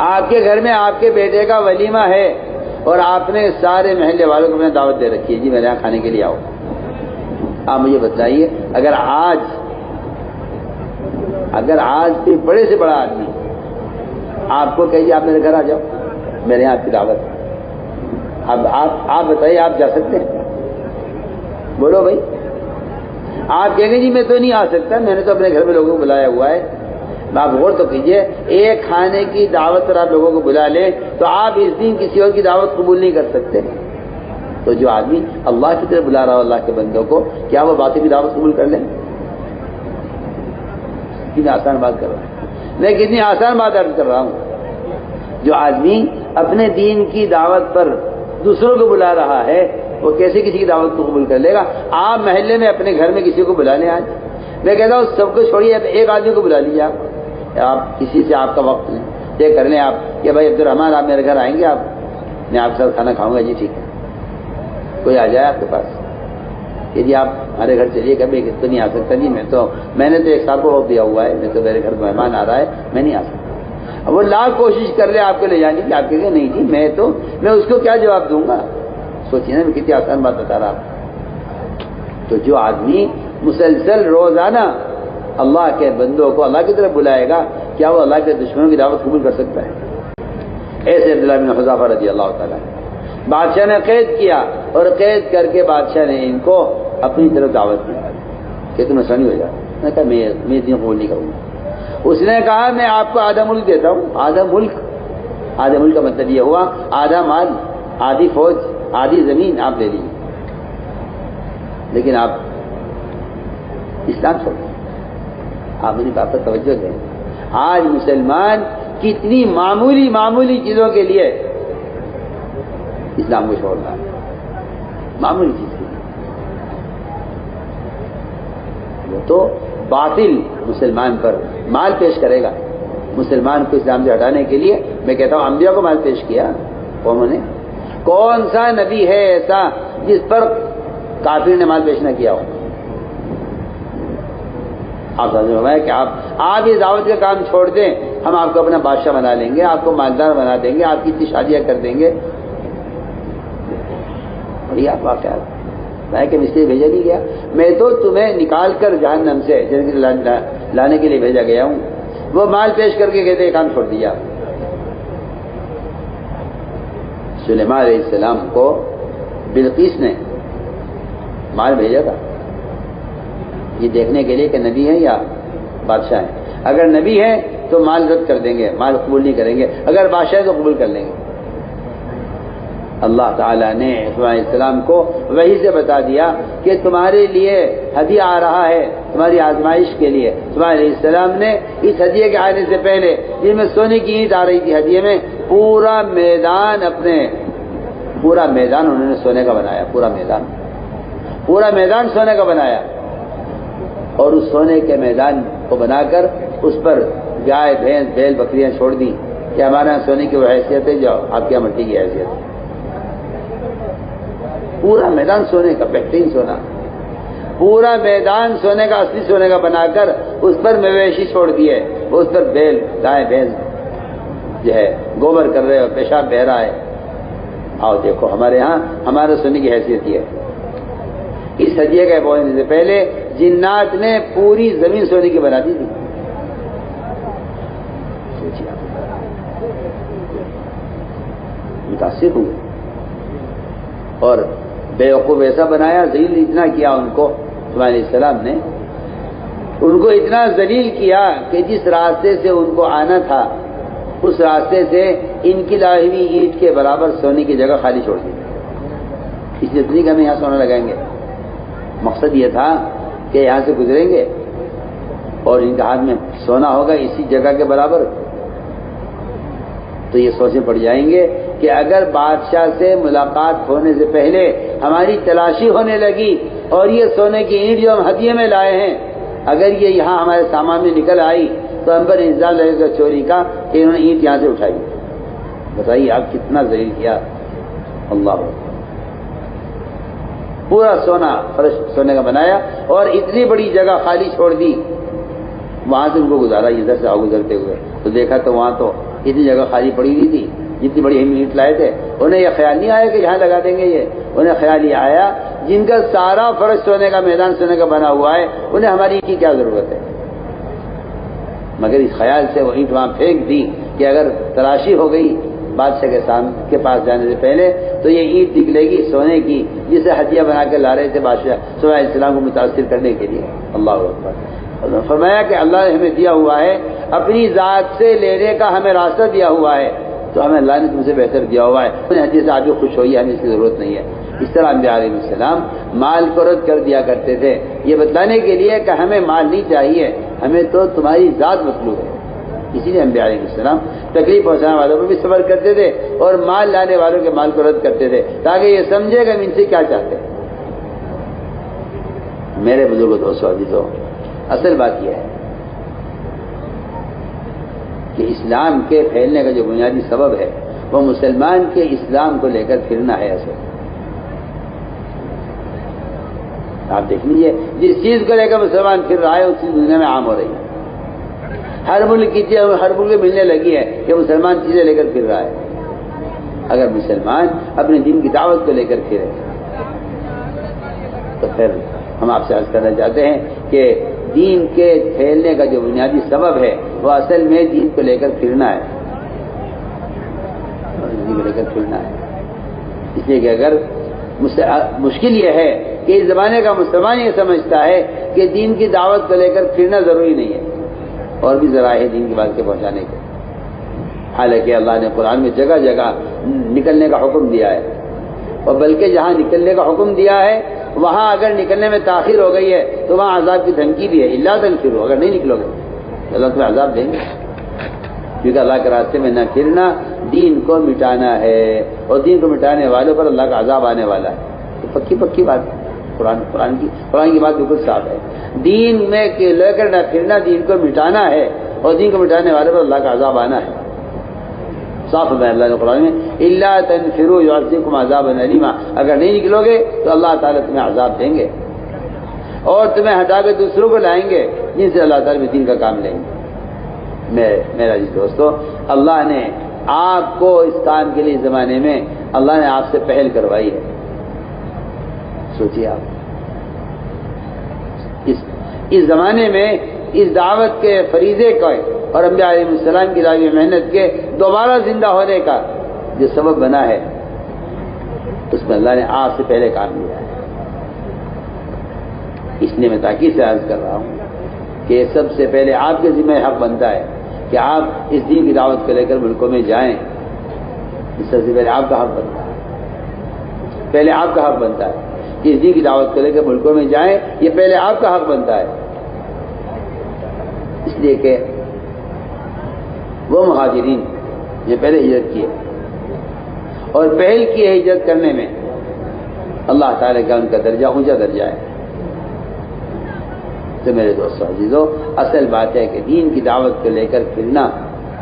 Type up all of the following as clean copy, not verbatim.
آپ کے گھر میں آپ کے بیٹے کا ولیمہ ہے اور آپ نے سارے محلے والوں کو اپنے دعوت دے رکھی ہے، جی میرے یہاں کھانے کے لیے آؤ. آپ مجھے بتلائیے، اگر آج کوئی بڑے سے بڑا آدمی آپ کو کہیے آپ میرے گھر آ جاؤ، میرے یہاں آپ کی دعوت ہے، اب آپ بتائیے آپ جا سکتے ہیں؟ بولو بھائی. آپ کہیں گے جی میں تو نہیں آ سکتا، میں نے تو اپنے گھر میں لوگوں کو بلایا ہوا ہے. آپ غور تو کیجئے، ایک کھانے کی دعوت پر آپ لوگوں کو بلا لیں تو آپ اس دن کسی اور کی دعوت قبول نہیں کر سکتے. تو جو آدمی اللہ کی طرف بلا رہا ہو اللہ کے بندوں کو، کیا وہ باطل کی دعوت قبول کر لیں؟ کتنی آسان بات کر رہا ہوں میں، کتنی آسان بات عرض کر رہا ہوں. جو آدمی اپنے دین کی دعوت پر دوسروں کو بلا رہا ہے وہ کیسے کسی کی دعوت کو قبول کر لے گا؟ آپ محلے میں اپنے گھر میں کسی کو بلا لیں. آج میں کہتا ہوں سب کو چھوڑیے، ایک آدمی کو بلا لیجیے. آپ کسی سے آپ کا وقت طے کر لیں آپ کہ بھائی عبدالرحمان آپ میرے گھر آئیں گے، آپ میں آپ کے ساتھ کھانا کھاؤں گا. جی ٹھیک ہے. کوئی آ جائے آپ کے پاس کہ جی آپ ہمارے گھر چلیے، کبھی تو نہیں آ سکتا جی، میں نے تو ایک سال کو وقت دیا ہوا ہے، میں تو میرے گھر مہمان آ رہا ہے، میں نہیں آ سکتا. اب وہ لاکھ کوشش کر لے آپ کو لے جانے کی، آپ کہیں گے نہیں جی میں اس کو کیا جواب دوں گا؟ سوچیے نا میں کتنی آسان بات بتا رہا ہوں. تو جو آدمی مسلسل روزانہ اللہ کے بندوں کو اللہ کی طرف بلائے گا، کیا وہ اللہ کے دشمنوں کی دعوت قبول کر سکتا ہے؟ ایسے عبداللہ بن حذافہ رضی اللہ تعالیٰ بادشاہ نے قید کیا، اور قید کر کے بادشاہ نے ان کو اپنی طرف دعوت دی کہ تم آسانی ہو جاؤ. میں کہا میں دین قبول نہیں کروں گا. اس نے کہا میں آپ کو آدھا ملک دیتا ہوں. آدھا ملک کا مطلب یہ ہوا آدھا مال، آدھی فوج، آدھی زمین آپ لے لیجیے، لیکن آپ اسلام چھوڑ دیں. آپ میری بات پر توجہ دیں. آج مسلمان کتنی معمولی چیزوں کے لیے اسلام کو چھوڑ رہا ہے، معمولی چیز کے لیے. وہ تو باطل مسلمان پر مال پیش کرے گا. مسلمان کو اسلام سے ہٹانے کے لیے میں کہتا ہوں انبیاء کو مال پیش کیا قوموں نے. کون سا نبی ہے ایسا جس پر کافر نے مال پیش نہ کیا ہو؟ آپ فرمایا کہ آپ یہ دعوت کا کام چھوڑ دیں، ہم آپ کو اپنا بادشاہ بنا لیں گے، آپ کو مالدار بنا دیں گے، آپ کی اتنی شادیاں کر دیں گے. اور یہ آپ واقعات میں کہ اس لیے بھیجا نہیں گیا، میں تو تمہیں نکال کر جہنم سے لانے کے لیے بھیجا گیا ہوں. وہ مال پیش کر کے کہتے کام چھوڑ دیا. سلیمان علیہ السلام کو بلقیس نے مال بھیجا تھا یہ دیکھنے کے لیے کہ نبی ہے یا بادشاہ ہے. اگر نبی ہے تو مال رد کر دیں گے، مال قبول نہیں کریں گے. اگر بادشاہ ہے تو قبول کر لیں گے. اللہ تعالیٰ نے سلیمان علیہ السلام کو وحی سے بتا دیا کہ تمہارے لیے ہدیہ آ رہا ہے، تمہاری آزمائش کے لیے. سلیمان علیہ السلام نے اس ہدیے کے آنے سے پہلے جن میں سونے کی اینٹ آ رہی تھی ہدیے میں، پورا میدان انہوں نے سونے کا بنایا. پورا میدان سونے کا بنایا، اور اس سونے کے میدان کو بنا کر اس پر گائے بھینس بیل بکریاں چھوڑ دی کہ ہمارے یہاں سونے کی وہ حیثیت ہے جو آپ کے یہاں مٹی کی حیثیت ہے. پورا میدان سونے کا، بہترین سونا، پورا میدان سونے کا، اصلی سونے کا بنا کر اس پر مویشی چھوڑ دیے. اس پر بیل گائے بھینس جو ہے گوبر کر رہے ہو، پیشاب بہ رہا ہے. آؤ دیکھو ہمارے یہاں ہمارے سونے کی حیثیت یہ ہے. اس ہدیے کا پہنچنے سے پہلے جنات نے پوری زمین سونے کی بنا دی تھی. متاثر ہوئے اور بیوقوف ایسا بنایا، ذلیل اتنا کیا ان کو. سلیمان علیہ السلام نے ان کو اتنا ذلیل کیا کہ جس راستے سے ان کو آنا تھا اس راستے سے ان کی لائی ہوئی اینٹ کے برابر سونے کی جگہ خالی چھوڑ دی. اس لیے اتنی کہ ہم یہاں سونا لگائیں گے. مقصد یہ تھا کہ یہاں سے گزریں گے اور ان کے ہاتھ میں سونا ہوگا اسی جگہ کے برابر. تو یہ سوچیں پڑ جائیں گے کہ اگر بادشاہ سے ملاقات ہونے سے پہلے ہماری تلاشی ہونے لگی اور یہ سونے کی اینٹ جو ہم ہدیے میں لائے ہیں اگر یہ یہاں ہمارے سامان میں نکل آئی تو ہم پر الزام لگے گا چوری کا کہ انہوں نے اینٹ یہاں سے اٹھائی. بتائیے آپ کتنا ذلیل کیا. اللہ پورا سونا فرش سونے کا بنایا اور اتنی بڑی جگہ خالی چھوڑ دی. وہاں سے ان کو گزارا ادھر سے گزرتے ہوئے تو دیکھا تو وہاں تو اتنی جگہ خالی پڑی ہوئی تھی، جتنی بڑی ہم اینٹ لائے تھے، انہیں یہ خیال نہیں آیا کہ یہاں لگا دیں گے، یہ انہیں خیال یہ آیا جن کا سارا فرش سونے کا میدان سونے کا بنا ہوا ہے، انہیں ہماری اینٹ کی کیا ضرورت ہے؟ مگر اس خیال سے وہ اینٹ وہاں پھینک دی کہ اگر تلاشی ہو گئی بادشاہ کے پاس جانے سے پہلے تو یہ اینٹ نکلے گی سونے کی، جسے ہدیہ بنا کے لا رہے تھے بادشاہ سلیمان علیہ السلام کو متاثر کرنے کے لیے۔ اللہ اکبر۔ فرمایا کہ اللہ نے ہمیں دیا ہوا ہے، اپنی ذات سے لینے کا ہمیں راستہ دیا ہوا ہے، تو ہمیں اللہ نے تم سے بہتر دیا ہوا ہے، حدیث سے آپ بھی خوش ہوئیے، ہمیں اس کی ضرورت نہیں ہے۔ اس طرح انبیاء علیہ السلام مال کو رد کر دیا کرتے تھے، یہ بتلانے کے لیے کہ ہمیں مال نہیں چاہیے، ہمیں تو تمہاری ذات مطلوب ہے۔ اسی لیے انبیاء علیہ السلام تکلیف پہنچانے والوں کو بھی صبر کرتے تھے اور مال لانے والوں کے مال کو رد کرتے تھے، تاکہ یہ سمجھے کہ ہم ان سے کیا چاہتے ہیں۔ میرے بزرگوں دوستو عزیزو، اصل بات یہ ہے کہ اسلام کے پھیلنے کا جو بنیادی سبب ہے وہ مسلمان کے اسلام کو لے کر پھرنا ہے۔ اصل آپ دیکھ لیجیے، جس چیز کو لے کر مسلمان پھر رہا ہے اس چیز دنیا میں عام ہو رہی ہے، ہر ملک کی چیز ہر ملک میں ملنے لگی ہے کہ مسلمان چیزیں لے کر پھر رہا ہے۔ اگر مسلمان اپنے دین کی دعوت کو لے کر پھرے تو پھر ہم آپ سے عرض کرنا چاہتے ہیں کہ دین کے پھیلنے کا جو بنیادی سبب ہے وہ اصل میں دین کو لے کر پھرنا ہے، دین کو لے کر پھرنا ہے۔ اس لیے کہ اگر مشکل یہ ہے کہ اس زمانے کا مسلمان یہ سمجھتا ہے کہ دین کی دعوت کو لے کر پھرنا ضروری نہیں ہے، اور بھی ذرائع ہے دین کی بات کے پہنچانے کے، حالانکہ اللہ نے قرآن میں جگہ جگہ نکلنے کا حکم دیا ہے، اور بلکہ جہاں نکلنے کا حکم دیا ہے وہاں اگر نکلنے میں تاخیر ہو گئی ہے تو وہاں عذاب کی دھمکی بھی ہے، الا تنفروا، اگر نہیں نکلو گے اللہ تمہیں عذاب دیں گے، کیونکہ اللہ کے راستے میں نہ پھرنا دین کو مٹانا ہے، اور دین کو مٹانے والوں پر اللہ کا عذاب آنے والا ہے۔ تو پکی بات ہے، قرآن کی بات بالکل صاف ہے، دین میں لے کر نہ پھرنا دین کو مٹانا ہے، اور دین کو مٹانے والے پر اللہ کا عذاب آنا ہے۔ صاف ہے اللہ نے قرآن میں، الا تنفروا يعذبكم عذابا الیما، اگر نہیں نکلو گے تو اللہ تعالیٰ تمہیں عذاب دیں گے اور تمہیں ہٹا کے دوسروں کو لائیں گے جن سے اللہ تعالیٰ دین کا کام لیں گے۔ میرا جی دوستو، اللہ نے آپ کو اس کام کے لیے زمانے میں اللہ نے آپ سے پہل کروائی ہے۔ سوچیے آپ اس زمانے میں اس دعوت کے فریضے کا اور انبیاء علیہ السلام کی راوی محنت کے دوبارہ زندہ ہونے کا جو سبب بنا ہے، اس میں اللہ نے آپ سے پہلے کام لیا ہے۔ اس لیے میں تاکید سے عرض کر رہا ہوں کہ سب سے پہلے آپ کے ذمہ حق بنتا ہے کہ آپ اس دین کی دعوت کو لے کر ملکوں میں جائیں، اس سے پہلے آپ کا حق بنتا ہے، پہلے آپ کا حق بنتا ہے کہ اس دین کی دعوت کو لے کر ملکوں میں جائیں، یہ پہلے آپ کا حق بنتا ہے۔ اس لیے کہ وہ مہاجرین جو پہلے ہجرت کیے اور پہل کی ہے ہجرت کرنے میں، اللہ تعالیٰ کا ان کا درجہ اونچا درجہ ہے۔ تو میرے دوستو عزیزو، اصل بات ہے کہ دین کی دعوت کو لے کر پھرنا،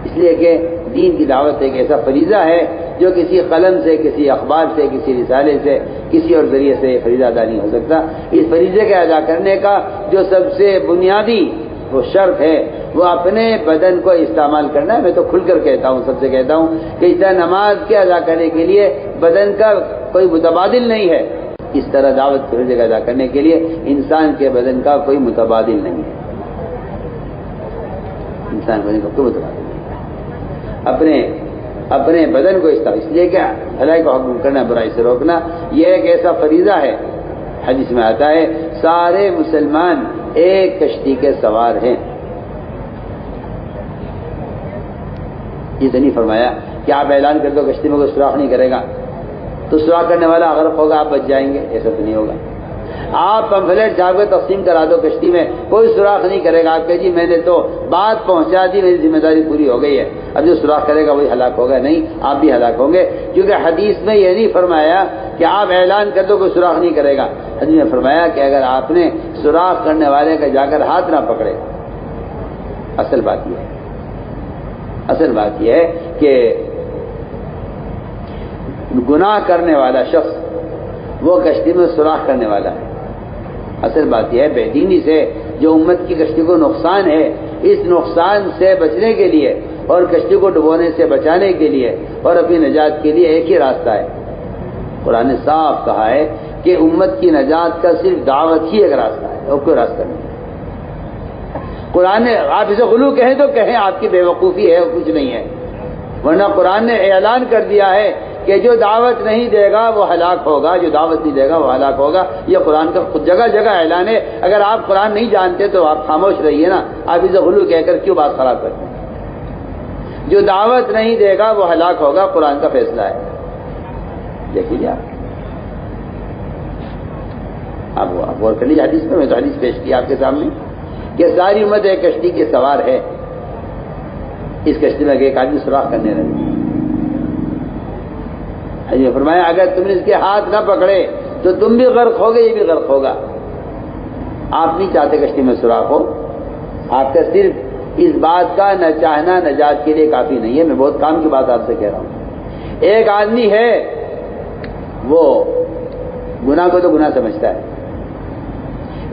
اس لیے کہ دین کی دعوت ایک ایسا فریضہ ہے جو کسی قلم سے، کسی اخبار سے، کسی رسالے سے، کسی اور ذریعے سے فریضہ ادا نہیں ہو سکتا۔ اس فریضے کے ادا کرنے کا جو سب سے بنیادی وہ شرط ہے وہ اپنے بدن کو استعمال کرنا ہے۔ میں تو کھل کر کہتا ہوں، سب سے کہتا ہوں کہ اس طرح نماز کے ادا کرنے کے لیے بدن کا کوئی متبادل نہیں ہے، اس طرح دعوت کی فریضے کا ادا کرنے کے لیے انسان کے بدن کا کوئی متبادل نہیں ہے، انسان بدن کا کوئی متبادل نہیں ہے۔ اپنے بدن کو اس لیے کہ بھلائی کو حکم کرنا، برائی سے روکنا، یہ ایک ایسا فریضہ ہے، حدیث میں آتا ہے سارے مسلمان ایک کشتی کے سوار ہیں۔ یہ تو نہیں فرمایا کہ آپ اعلان کر دو کشتی میں کوئی سوراخ نہیں کرے گا تو سوراخ کرنے والا غرق ہوگا، آپ بچ جائیں گے، ایسا تو نہیں ہوگا۔ آپ پمفلیٹ چھاپ کے تقسیم کرا دو کشتی میں، کوئی سوراخ نہیں کرے گا، آپ کہ جی میں نے تو بات پہنچا دی، میری ذمہ داری پوری ہو گئی ہے، اب جو سوراخ کرے گا وہی ہلاک ہوگا، نہیں، آپ بھی ہلاک ہوں گے، کیونکہ حدیث میں یہ نہیں فرمایا کہ آپ اعلان کر دو کوئی سوراخ نہیں کرے گا، حدیث میں فرمایا کہ اگر آپ نے سوراخ کرنے والے کا جا کر ہاتھ نہ پکڑے۔ اصل بات یہ ہے کہ گناہ کرنے والا شخص وہ کشتی میں سوراخ کرنے والا ہے۔ اصل بات یہ ہے بے دینی سے جو امت کی کشتی کو نقصان ہے، اس نقصان سے بچنے کے لیے اور کشتی کو ڈبونے سے بچانے کے لیے اور اپنی نجات کے لیے ایک ہی راستہ ہے۔ قرآن نے صاف کہا ہے کہ امت کی نجات کا صرف دعوت ہی ایک راستہ ہے اور کوئی راستہ نہیں۔ قرآن نے آپ اسے غلو کہیں تو کہیں، آپ کی بے وقوفی ہے، کچھ نہیں ہے، ورنہ قرآن نے اعلان کر دیا ہے کہ جو دعوت نہیں دے گا وہ ہلاک ہوگا، جو دعوت نہیں دے گا وہ ہلاک ہوگا۔ یہ قرآن کا خود جگہ جگہ اعلان ہے۔ اگر آپ قرآن نہیں جانتے تو آپ خاموش رہیے نا، آپ اسے غلو کہہ کر کیوں بات خراب کرتے ہیں؟ جو دعوت نہیں دے گا وہ ہلاک ہوگا، قرآن کا فیصلہ ہے۔ دیکھیے آپ غور کر لیجیے حدیث میں تو حدیث پیش کی آپ کے سامنے کہ ساری امت ایک کشتی کے سوار ہے، اس کشتی میں ایک آدمی سوراخ کرنے لگے۔ حضرت نے فرمایا اگر تم نے اس کے ہاتھ نہ پکڑے تو تم بھی غرق ہوگے، یہ بھی غرق ہوگا۔ آپ نہیں چاہتے کشتی میں سوراخ ہو، آپ کا صرف اس بات کا نہ چاہنا نجات کے لیے کافی نہیں ہے۔ میں بہت کام کی بات آپ سے کہہ رہا ہوں۔ ایک آدمی ہے وہ گناہ کو تو گناہ سمجھتا ہے،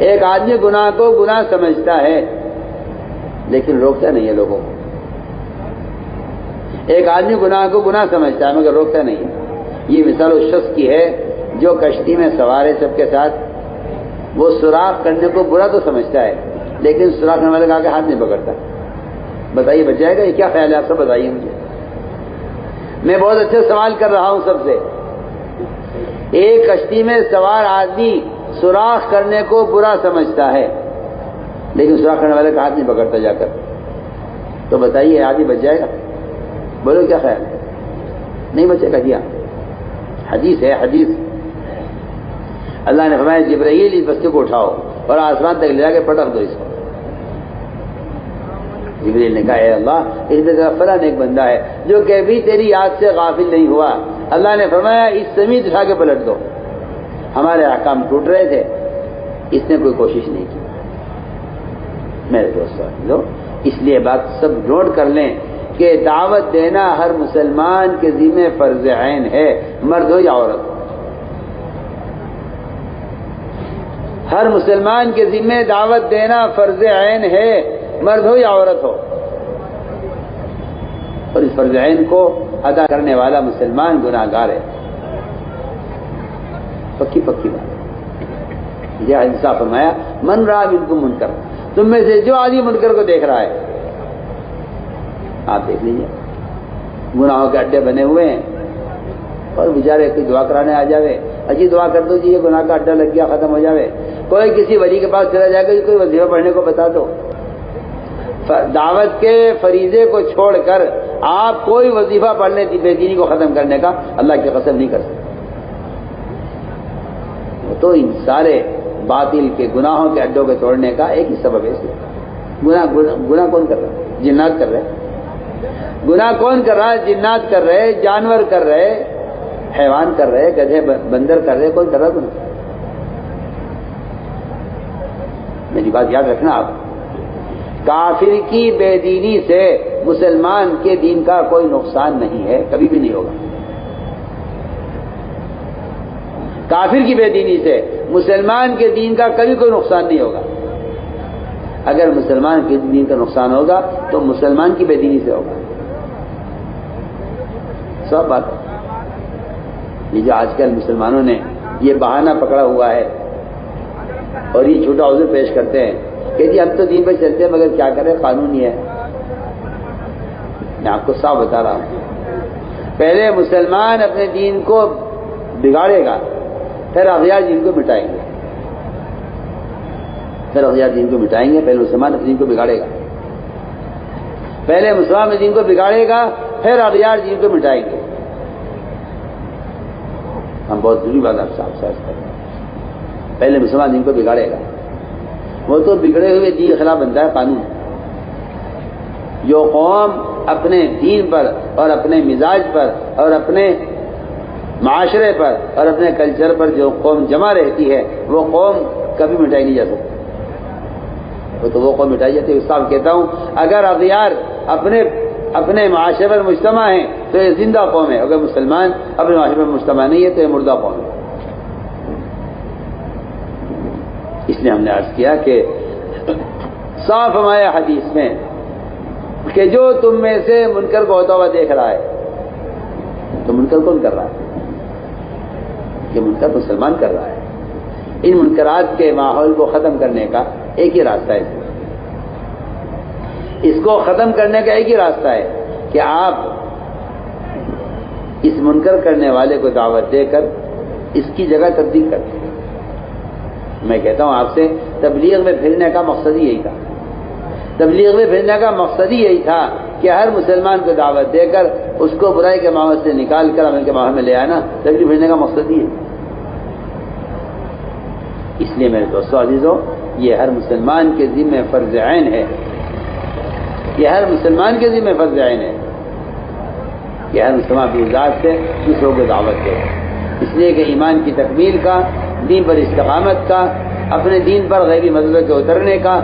ایک آدمی گناہ کو گناہ سمجھتا ہے لیکن روکتا نہیں ہے لوگوں کو۔ ایک آدمی گناہ کو گناہ سمجھتا ہے مگر روکتا نہیں ہے۔ یہ مثال اس شخص کی ہے جو کشتی میں سوار ہے سب کے ساتھ، وہ سوراخ کرنے کو برا تو سمجھتا ہے لیکن سوراخ کرنے والے کا آگے ہاتھ نہیں پکڑتا۔ بتائیے بچ جائے گا؟ یہ کیا خیال ہے آپ سب بتائیے مجھے۔ میں بہت اچھا سوال کر رہا ہوں سب سے۔ ایک کشتی میں سوار آدمی سوراخ کرنے کو برا سمجھتا ہے لیکن سوراخ کرنے والے کا ہاتھ نہیں پکڑتا جا کر، تو بتائیے آدمی بچ جائے گا؟ بولو کیا خیال ہے؟ نہیں بچے گا؟ کیا حدیث ہے، حدیث اللہ نے فرمایا جبرائیل اس بستی کو اٹھاؤ اور آسمان تک لے جا کے پٹک دو اس کو۔ جبرائیل نے کہا اے اللہ اس میں ذرا فلاں ایک بندہ ہے جو کبھی تیری یاد سے غافل نہیں ہوا۔ اللہ نے فرمایا اس سمیت اٹھا کے پلٹ دو۔ ہمارے احکام ٹوٹ رہے تھے، اس نے کوئی کوشش نہیں کی۔ میرے دوستو اس لیے بات سب نوٹ کر لیں کہ دعوت دینا ہر مسلمان کے ذمہ فرض عین ہے، مرد ہو یا عورت ہو۔ ہر مسلمان کے ذمہ دعوت دینا فرض عین ہے، مرد ہو یا عورت ہو، اور اس فرض عین کو ادا کرنے والا مسلمان گناہگار ہے۔ پکی بات یہ انصاف فرمایا من رأى منکم منکر، تم میں سے جو آدمی منکر کو دیکھ رہا ہے، آپ دیکھ لیجیے گناہوں کے اڈے بنے ہوئے ہیں اور بیچارے کوئی دعا کرانے آ جاوے، اجی دعا کر دو جی یہ گناہ کا اڈا لگ گیا ختم ہو جاوے، کوئی کسی ولی کے پاس چلا جائے گا کوئی وظیفہ پڑھنے کو بتا دو۔ دعوت کے فریضے کو چھوڑ کر آپ کوئی وظیفہ پڑھنے بے دینی کو ختم کرنے کا اللہ کی قسم نہیں کر سکتے۔ تو ان سارے باطل کے گناہوں کے اڈوں کو چھوڑنے کا ایک ہی سبب ہے۔ گناہ کون کر رہا ہے؟ جنات کر رہے۔ گناہ کون کر رہا ہے؟ جنات کر رہے، جانور کر رہے، حیوان کر رہے، گدھے بندر کر رہے، کون کر رہا گناہ؟ میری بات یاد رکھنا آپ، کافر کی بے دینی سے مسلمان کے دین کا کوئی نقصان نہیں ہے، کبھی بھی نہیں ہوگا۔ کافر کی بے دینی سے مسلمان کے دین کا کبھی کوئی نقصان نہیں ہوگا۔ اگر مسلمان کے دین کا نقصان ہوگا تو مسلمان کی بے دینی سے ہوگا۔ سب بات ہے۔ یہ جو آج کل مسلمانوں نے یہ بہانہ پکڑا ہوا ہے اور یہ جھوٹا عذر پیش کرتے ہیں کہ جی ہم تو دین پہ چلتے ہیں مگر کیا کریں قانون ہی ہے۔ میں آپ کو صاف بتا رہا ہوں، پہلے مسلمان اپنے دین کو بگاڑے گا پھر اغیار دین کو مٹائیں گے، پھر اغیار دین کو مٹائیں گے۔ پہلے مسلمان اپنے دین کو بگاڑے گا، پہلے مسلمان اپنے دین کو بگاڑے گا پھر اغیار دین کو مٹائیں گے۔ ہم بہت ضروری بات آپ صاف کریں، پہلے مسلمان دین کو بگاڑے گا، وہ تو بگڑے ہوئے دین خلاف بنتا ہے قانون۔ جو قوم اپنے دین پر اور اپنے مزاج پر اور اپنے معاشرے پر اور اپنے کلچر پر جو قوم جمع رہتی ہے وہ قوم کبھی مٹائی نہیں جا سکتی، تو وہ قوم مٹائی جاتی ہے۔ صاحب کہتا ہوں اگر اغیار اپنے معاشرے پر مجتمع ہیں تو یہ زندہ قوم ہے، اگر مسلمان اپنے معاشرے پر مجتمع نہیں ہے تو یہ مردہ قوم ہے۔ اس لیے ہم نے عرض کیا کہ صاف فرمایا حدیث میں کہ جو تم میں سے منکر کو ہوتا ہوا دیکھ رہا ہے، تو منکر کون کر رہا ہے؟ یہ منکر مسلمان کر رہا ہے۔ ان منکرات کے ماحول کو ختم کرنے کا ایک ہی راستہ ہے، اس کو ختم کرنے کا ایک ہی راستہ ہے کہ آپ اس منکر کرنے والے کو دعوت دے کر اس کی جگہ تبدیل کر دیں۔ میں کہتا ہوں آپ سے، تبلیغ میں پھرنے کا مقصد ہی یہی تھا، تبلیغ میں پھرنے کا مقصد ہی یہی تھا کہ ہر مسلمان کو دعوت دے کر اس کو برائی کے ماحول سے نکال کر عمل کے ماحول میں لے آنا، تبلیغ پھرنے کا مقصد ہی ہے۔ اس لیے میرے دوستو عزیزوں، یہ ہر مسلمان کے ذمہ فرض عین ہے، یہ ہر مسلمان کے ذمہ فرض عین ہے کہ ہر مسلمان اپنی ذات سے دوسروں کو دعوت دے، اس لیے کہ ایمان کی تکمیل کا، دین پر استقامت کا، اپنے دین پر غیبی مذہب کے اترنے کا،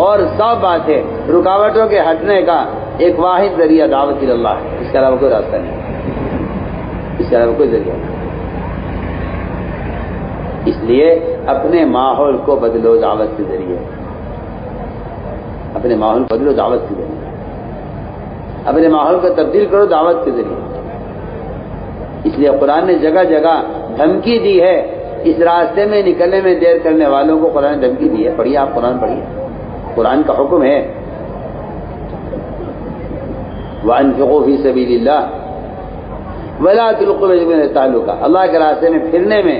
اور صاف بات ہے رکاوٹوں کے ہٹنے کا ایک واحد ذریعہ دعوت اللہ ہے، اس کے علاوہ کوئی راستہ نہیں، اس کے علاوہ کوئی ذریعہ نہیں۔ اس لیے اپنے ماحول کو بدلو دعوت کے ذریعے، اپنے ماحول کو بدلو دعوت کے ذریعے، اپنے ماحول کو تبدیل کرو دعوت کے ذریعے۔ اس لیے قرآن نے جگہ جگہ دھمکی دی ہے، اس راستے میں نکلنے میں دیر کرنے والوں کو قرآن نے دھمکی دی ہے۔ پڑھیے، آپ قرآن پڑھیے، قرآن کا حکم ہے وَأَنفِقُوا فِي سَبِيلِ اللَّهِ وَلَا تُلْقُوا بِأَيْدِيكُمْ إِلَى التَّهْلُكَةِ، اللہ کے راستے میں پھرنے میں،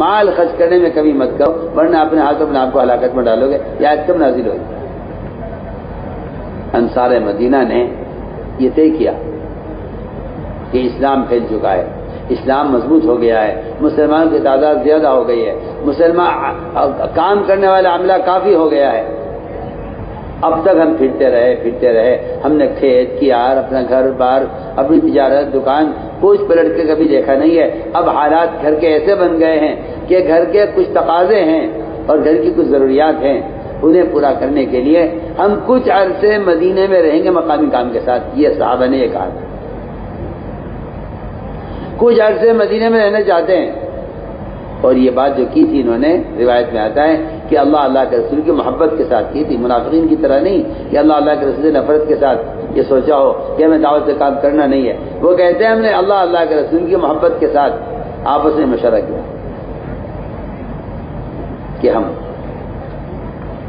مال خرچ کرنے میں کبھی مت کرو، ورنہ اپنے ہاتھوں اپنے آپ کو ہلاکت میں ڈالو گے۔ یہ آیت کب نازل ہوئی؟ انصار مدینہ نے یہ طے کیا کہ اسلام پھیل چکا ہے، اسلام مضبوط ہو گیا ہے، مسلمانوں کی تعداد زیادہ ہو گئی ہے، مسلمان کام کرنے والا عملہ کافی ہو گیا ہے۔ اب تک ہم پھرتے رہے، ہم نے کھیت کیار، اپنا گھر بار، اپنی تجارت، دکان کچھ پلٹ کے کبھی دیکھا نہیں ہے۔ اب حالات گھر کے ایسے بن گئے ہیں کہ گھر کے کچھ تقاضے ہیں اور گھر کی کچھ ضروریات ہیں، انہیں پورا کرنے کے لیے ہم کچھ عرصے مدینے میں رہیں گے مقامی کام کے ساتھ۔ یہ صحابہ نے یہ کہا، کچھ عرصے مدینے میں رہنا چاہتے ہیں، اور یہ بات جو کی تھی انہوں نے، روایت میں آتا ہے کہ اللہ کے رسول کی محبت کے ساتھ کی تھی، منافقین کی طرح نہیں کہ اللہ کے رسول سے نفرت کے ساتھ یہ سوچا ہو کہ ہمیں دعوت سے کام کرنا نہیں ہے۔ وہ کہتے ہیں ہم نے اللہ کے رسول کی محبت کے ساتھ آپس میں مشورہ کیا کہ ہم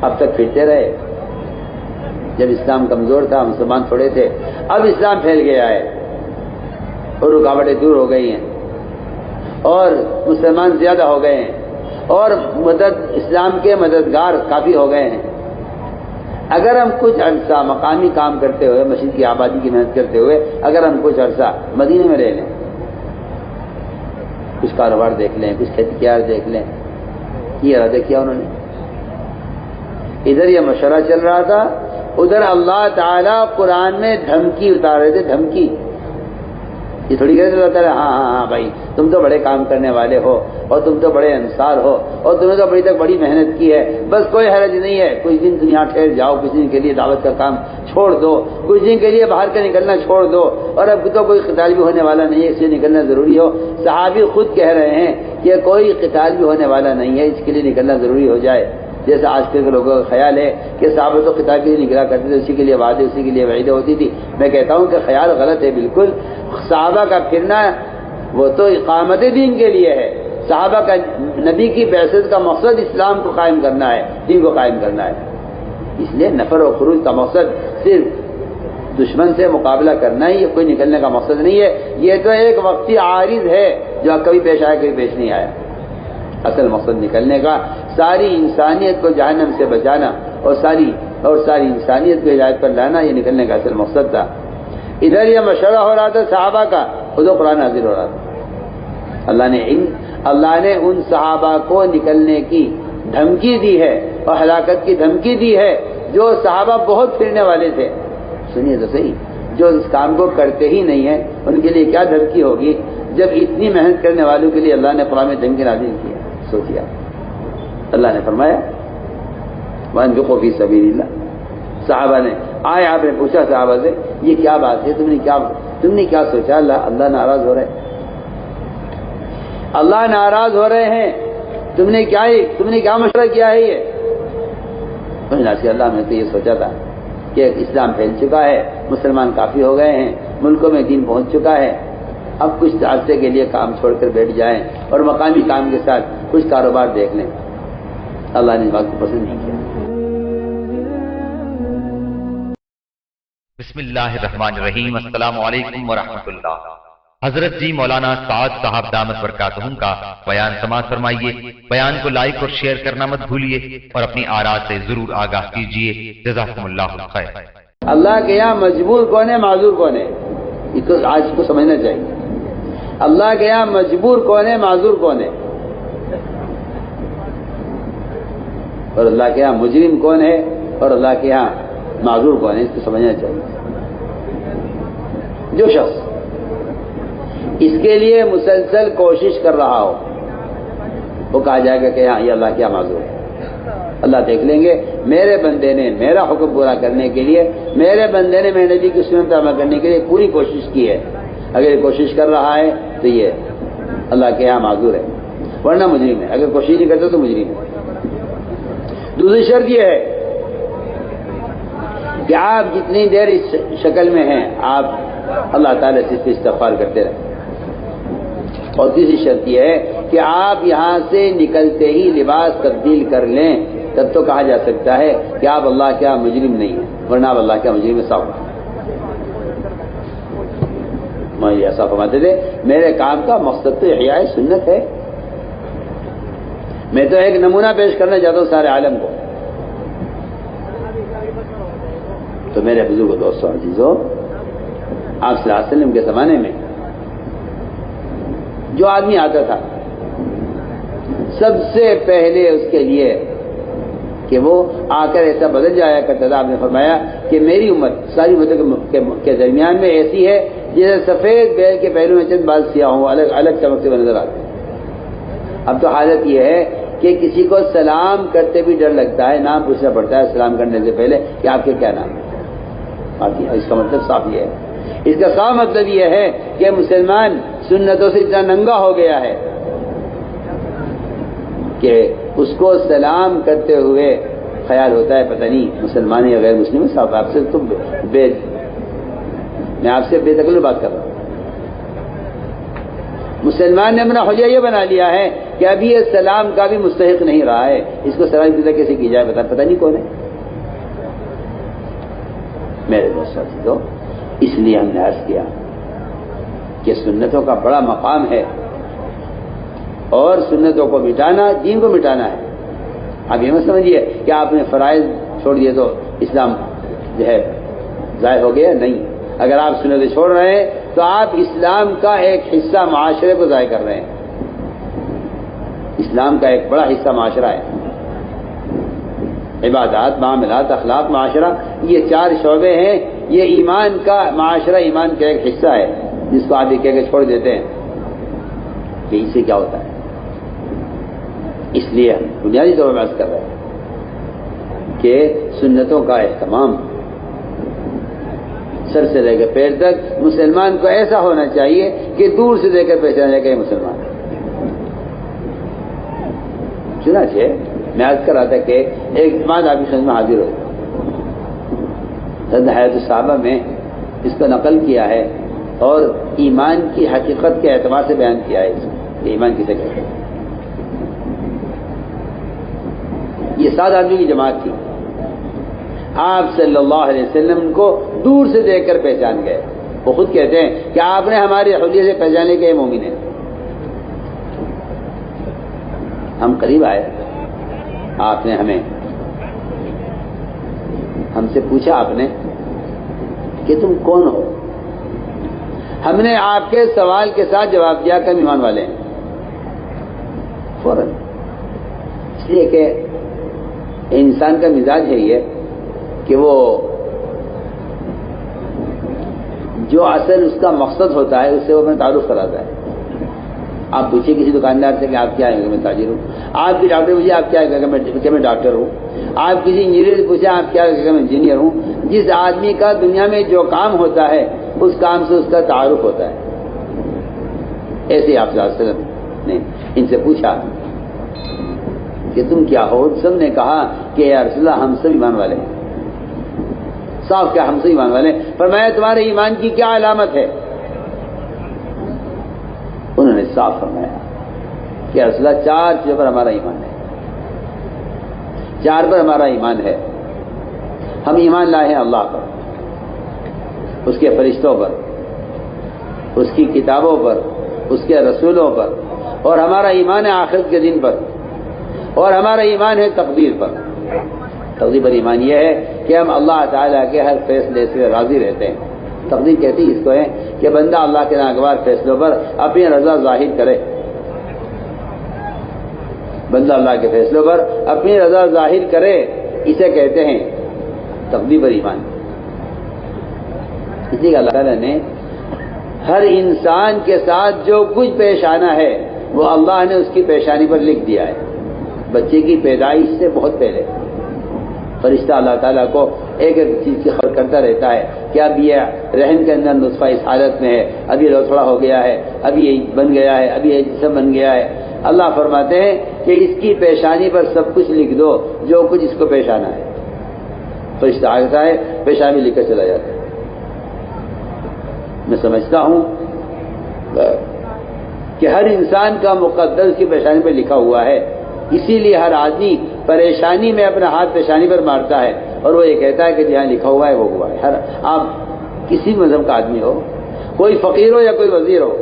اب تک پھرتے رہے، جب اسلام کمزور تھا، مسلمان تھوڑے تھے، اب اسلام پھیل گیا ہے اور رکاوٹیں دور ہو گئی ہیں اور مسلمان زیادہ ہو گئے ہیں اور اسلام کے مددگار کافی ہو گئے ہیں۔ اگر ہم کچھ عرصہ مقامی کام کرتے ہوئے، مسجد کی آبادی کی محنت کرتے ہوئے اگر ہم کچھ عرصہ مدینے میں رہ لیں، کچھ کاروبار دیکھ لیں، کچھ کھیت کیار دیکھ لیں، یہ ارادہ کیا انہوں نے۔ ادھر یہ مشورہ چل رہا تھا، ادھر اللہ تعالیٰ قرآن میں دھمکی اتار رہے تھے، دھمکی۔ یہ تھوڑی کہتے رہتا ہے ہاں بھائی تم تو بڑے کام کرنے والے ہو اور تم تو بڑے انصار ہو اور تم نے تو ابھی تک بڑی محنت کی ہے، بس کوئی حرج نہیں ہے، کچھ دن تم یہاں ٹھہر جاؤ، کچھ دن کے لیے دعوت کا کام چھوڑ دو، کچھ دن کے لیے باہر کا نکلنا چھوڑ دو، اور اب تو کوئی قتال بھی ہونے والا نہیں ہے، اس لیے نکلنا ضروری ہو۔ صحابی خود کہہ رہے ہیں کہ کوئی قتال بھی ہونے والا نہیں ہے، اس کے لیے نکلنا ضروری ہو جائے۔ جیسا آج کل کے لوگوں کا خیال ہے کہ صحابہ تو قتال کے لیے نکلا کرتے تھے، اسی کے لیے وعدے، اسی کے لیے وعیدیں ہوتی تھی۔ میں کہتا ہوں کہ خیال غلط ہے بالکل۔ صحابہ کا پھرنا وہ تو اقامت دین کے لیے ہے، صحابہ کا نبی کی بعثت کا مقصد اسلام کو قائم کرنا ہے، دین کو قائم کرنا ہے۔ اس لیے نفر و خروج کا مقصد صرف دشمن سے مقابلہ کرنا ہی، کوئی نکلنے کا مقصد نہیں ہے۔ یہ تو ایک وقتی عارض ہے جو کبھی پیش آیا کبھی پیش نہیں آیا۔ اصل مقصد نکلنے کا ساری انسانیت کو جہنم سے بچانا اور ساری انسانیت کو ہدایت پر لانا، یہ نکلنے کا اصل مقصد تھا۔ ادھر یہ مشورہ ہو رہا تھا صحابہ کا، ادھر قرآن نازل ہو رہا تھا۔ اللہ نے ان صحابہ کو نکلنے کی دھمکی دی ہے اور ہلاکت کی دھمکی دی ہے جو صحابہ بہت پھرنے والے تھے۔ سنیے تو صحیح، جو اس کام کو کرتے ہی نہیں ہیں ان کے لیے کیا دھمکی ہوگی جب اتنی محنت کرنے والوں کے لیے اللہ نے قرآن میں دھمکی نازل کی ہے۔ سوچیا اللہ نے فرمایا وَأَنفِقُوا فِي سَبِيلِ اللَّهِ۔ صحابہ نے آئے، آپ نے پوچھا صحابہ سے یہ کیا بات ہے، تم نے کیا سوچا؟ اللہ ناراض ہو رہے ہیں، اللہ ناراض ہو رہے ہیں، تم نے کیا مشورہ کیا ہے؟ یہ اللہ نے تو یہ سوچا تھا کہ اسلام پھیل چکا ہے، مسلمان کافی ہو گئے ہیں، ملکوں میں دین پہنچ چکا ہے، اب کچھ عرصے کے لیے کام چھوڑ کر بیٹھ جائیں اور مقامی کام کے ساتھ کچھ کاروبار دیکھ لیں۔ اللہ نے اس بات کو پسند نہیں کیا۔ بسم اللہ الرحمن الرحیم۔ السلام علیکم ورحمۃ اللہ۔ حضرت جی مولانا سعد صاحب دامت برکاتہم کا بیان سماعت فرمائیے۔ بیان کو لائک اور شیئر کرنا مت بھولیے اور اپنی آراء سے ضرور آگاہ کیجیے۔ جزاکم اللہ خیر۔ اللہ کے یہاں مجبور کون ہے، معذور کون ہے، یہ تو آج کو سمجھنا چاہیے۔ اللہ کے یہاں مجبور کون ہے، معذور کون ہے، اور اللہ کے یہاں مجرم کون ہے اور اللہ کے یہاں معذور کون ہے، اس کو سمجھنا چاہیے۔ جو شخص اس کے لیے مسلسل کوشش کر رہا ہو وہ کہا جائے گا کہ ہاں یہ اللہ کیا معذور ہے۔ اللہ دیکھ لیں گے میرے بندے نے میرا حکم پورا کرنے کے لیے، میرے بندے نے میرے نبی کی سنت پر عمل کرنے کے لیے پوری کوشش کی ہے، اگر یہ کوشش کر رہا ہے تو یہ اللہ کے یہاں معذور ہے، ورنہ مجرم ہے، اگر کوشش نہیں کرتا تو مجرم ہے۔ دوسری شرط یہ ہے کہ آپ جتنی دیر اس شکل میں ہیں آپ اللہ تعالیٰ سے استغفار کرتے رہیں، اور تیسری شرط یہ ہے کہ آپ یہاں سے نکلتے ہی لباس تبدیل کر لیں، تب تو کہا جا سکتا ہے کہ آپ اللہ کیا مجرم نہیں ہیں، ورنہ آپ اللہ کیا مجرم صاحب۔ میں ایسا فرماتے تھے میرے کام کا مقصد تو احیاء سنت ہے، میں تو ایک نمونہ پیش کرنا چاہتا ہوں سارے عالم کو۔ تو میرے بزرگ دوستوں عزیزوں، آپ صلی اللہ علیہ وسلم کے زمانے میں جو آدمی آتا تھا سب سے پہلے اس کے لیے کہ وہ آ کر ایسا بدل جایا کرتا تھا، آپ نے فرمایا کہ میری امت ساری امتوں کے درمیان میں ایسی ہے جیسے سفید بیل کے پہلو میں چند بال سیاہ ہوں، الگ الگ چمکتے ہوئے نظر آتے ہیں۔ اب تو حالت یہ ہے کہ کسی کو سلام کرتے بھی ڈر لگتا ہے، نام پوچھنا پڑتا ہے سلام کرنے سے پہلے کہ آپ کے کیا نام ہے۔ اس کا مطلب صاف یہ ہے، اس کا صاف مطلب یہ ہے کہ مسلمان سنتوں سے اتنا ننگا ہو گیا ہے کہ اس کو سلام کرتے ہوئے خیال ہوتا ہے پتہ نہیں مسلمان یا غیر مسلم۔ صاحب آپ سے تو میں آپ سے بے تکلف بات کر رہا ہوں۔ مسلمان نے اپنا حجہ یہ بنا لیا ہے کہ ابھی یہ سلام کا بھی مستحق نہیں رہا ہے، اس کو سلام کی کیسے کی جائے پتہ نہیں کون ہے۔ میرے دوستوں اس لیے ہم نے عرض کیا کہ سنتوں کا بڑا مقام ہے اور سنتوں کو مٹانا دین کو مٹانا ہے۔ اب یہ مت سمجھیے کہ آپ نے فرائض چھوڑ دیے تو اسلام جو ہے ضائع ہو گیا، نہیں۔ اگر آپ سنتیں چھوڑ رہے ہیں تو آپ اسلام کا ایک حصہ معاشرے کو ضائع کر رہے ہیں۔ اسلام کا ایک بڑا حصہ معاشرہ ہے، عبادات، معاملات، اخلاق، معاشرہ، یہ چار شعبے ہیں، یہ ایمان کا معاشرہ، ایمان کا ایک حصہ ہے جس کو آپ یہ کہہ کے چھوڑ دیتے ہیں کہ اس سے کیا ہوتا ہے۔ اس لیے ہم بنیادی طور پر بحث کر رہے ہیں کہ سنتوں کا اہتمام سر سے لے کر پیر تک مسلمان کو ایسا ہونا چاہیے کہ دور سے دیکھ کر پہچانا جائے کہ یہ مسلمان ہے۔ چنانچہ میں عرض کر رہا تھا کہ ایک بات آپ کی سمجھ میں حاضر ہوئی، حیات الصحابہ میں اس کو نقل کیا ہے اور ایمان کی حقیقت کے اعتبار سے بیان کیا ہے کہ ایمان کسے کہتے ہیں۔ یہ 7 آدمی کی جماعت تھی، آپ صلی اللہ علیہ وسلم کو دور سے دیکھ کر پہچان گئے۔ وہ خود کہتے ہیں کہ آپ نے ہمارے حلیے سے پہچانے کے مومن ہیں۔ ہم قریب آئے، آپ نے ہم سے پوچھا آپ نے کہ تم کون ہو؟ ہم نے آپ کے سوال کے ساتھ جواب دیا کہ ہم ایمان والے ہیں فوراً، اس لیے کہ انسان کا مزاج ہے یہ کہ وہ جو اصل اس کا مقصد ہوتا ہے اس سے وہ اپنا تعارف کراتا ہے۔ آپ پوچھیں کسی دکاندار سے کہ آپ کیا ہیں کہ میں تاجر ہوں، آپ کی ڈاکٹر پوچھے آپ کیا کہ میں ڈاکٹر ہوں، آپ کسی انجینئر سے پوچھیں آپ کیا کہ میں انجینئر ہوں۔ جس آدمی کا دنیا میں جو کام ہوتا ہے اس کام سے اس کا تعارف ہوتا ہے۔ ایسے آپ صلی اللہ علیہ وسلم نے ان سے پوچھا کہ تم کیا ہو؟ سب نے کہا کہ یا رسول اللہ ہم سب ایمان والے ہیں۔ صاف کیا ہم سے ایمان والے ہیں؟ فرمایا تمہارے ایمان کی کیا علامت ہے؟ انہوں نے صاف فرمایا کہ رسول اللہ 4 چیزوں پر ہمارا ایمان ہے، 4 پر ہمارا ایمان ہے۔ ہم ایمان لائے ہیں اللہ پر، اس کے فرشتوں پر، اس کی کتابوں پر، اس کے رسولوں پر، اور ہمارا ایمان ہے آخرت کے دن پر، اور ہمارا ایمان ہے تقدیر پر۔ تقدیر پر ایمان یہ ہے کہ ہم اللہ تعالیٰ کے ہر فیصلے سے راضی رہتے ہیں۔ تقدیر کہتی اس کو ہے کہ بندہ اللہ کے ناگوار فیصلوں پر اپنی رضا ظاہر کرے، بندہ اللہ کے فیصلوں پر اپنی رضا ظاہر کرے، اسے کہتے ہیں تقدیر پر ایمان۔ اس لیے اللہ تعالیٰ نے ہر انسان کے ساتھ جو کچھ پیش آنا ہے وہ اللہ نے اس کی پیشانی پر لکھ دیا ہے۔ بچے کی پیدائش سے بہت پہلے فرشتہ اللہ تعالیٰ کو ایک ایک چیز کی خبر کرتا رہتا ہے کہ اب یہ رحم کے اندر نطفہ اس حالت میں ہے، اب یہ لوتھڑا ہو گیا ہے، اب یہ بن گیا ہے، اب یہ جسم بن گیا ہے۔ اللہ فرماتے ہیں کہ اس کی پیشانی پر سب کچھ لکھ دو جو کچھ اس کو پیش آنا ہے۔ فرشتہ آتا ہے، پیشانی لکھ کر چلا جاتا ہے۔ میں سمجھتا ہوں کہ ہر انسان کا مقدر اس کی پیشانی پر لکھا ہوا ہے، اسی لیے ہر آدمی پریشانی میں اپنا ہاتھ پیشانی پر مارتا ہے اور وہ یہ کہتا ہے کہ جہاں لکھا ہوا ہے وہ ہوا ہے۔ ہر آپ کسی مذہب کا آدمی ہو، کوئی فقیر ہو یا کوئی وزیر ہو،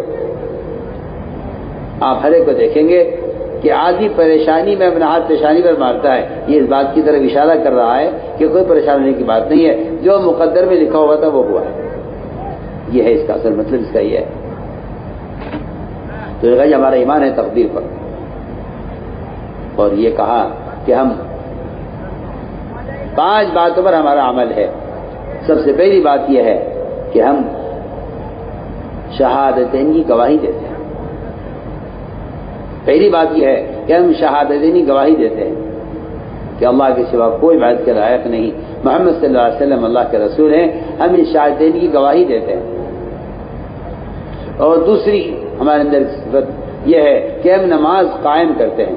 آپ ہر ایک کو دیکھیں گے کہ آدمی پریشانی میں اپنا ہاتھ پیشانی پر مارتا ہے۔ یہ اس بات کی طرف اشارہ کر رہا ہے کہ کوئی پریشان ہونے کی بات نہیں ہے، جو مقدر میں لکھا ہوا تھا وہ ہوا ہے۔ یہ ہے اس کا اصل مطلب، اس کا یہ ہے۔ تو یہ ہمارا ایمان ہے تقدیر پر، اور یہ کہا کہ ہم 5 باتوں پر ہمارا عمل ہے۔ سب سے پہلی بات یہ ہے کہ ہم شہادتین کی گواہی دیتے ہیں۔ پہلی بات یہ ہے کہ ہم شہادتین کی گواہی دیتے ہیں کہ اللہ کے سوا کوئی عبادت کے لائق نہیں، محمد صلی اللہ علیہ وسلم اللہ کے رسول ہیں۔ ہم اس شہادتین کی گواہی دیتے ہیں۔ اور دوسری ہمارے اندر صفت یہ ہے کہ ہم نماز قائم کرتے ہیں۔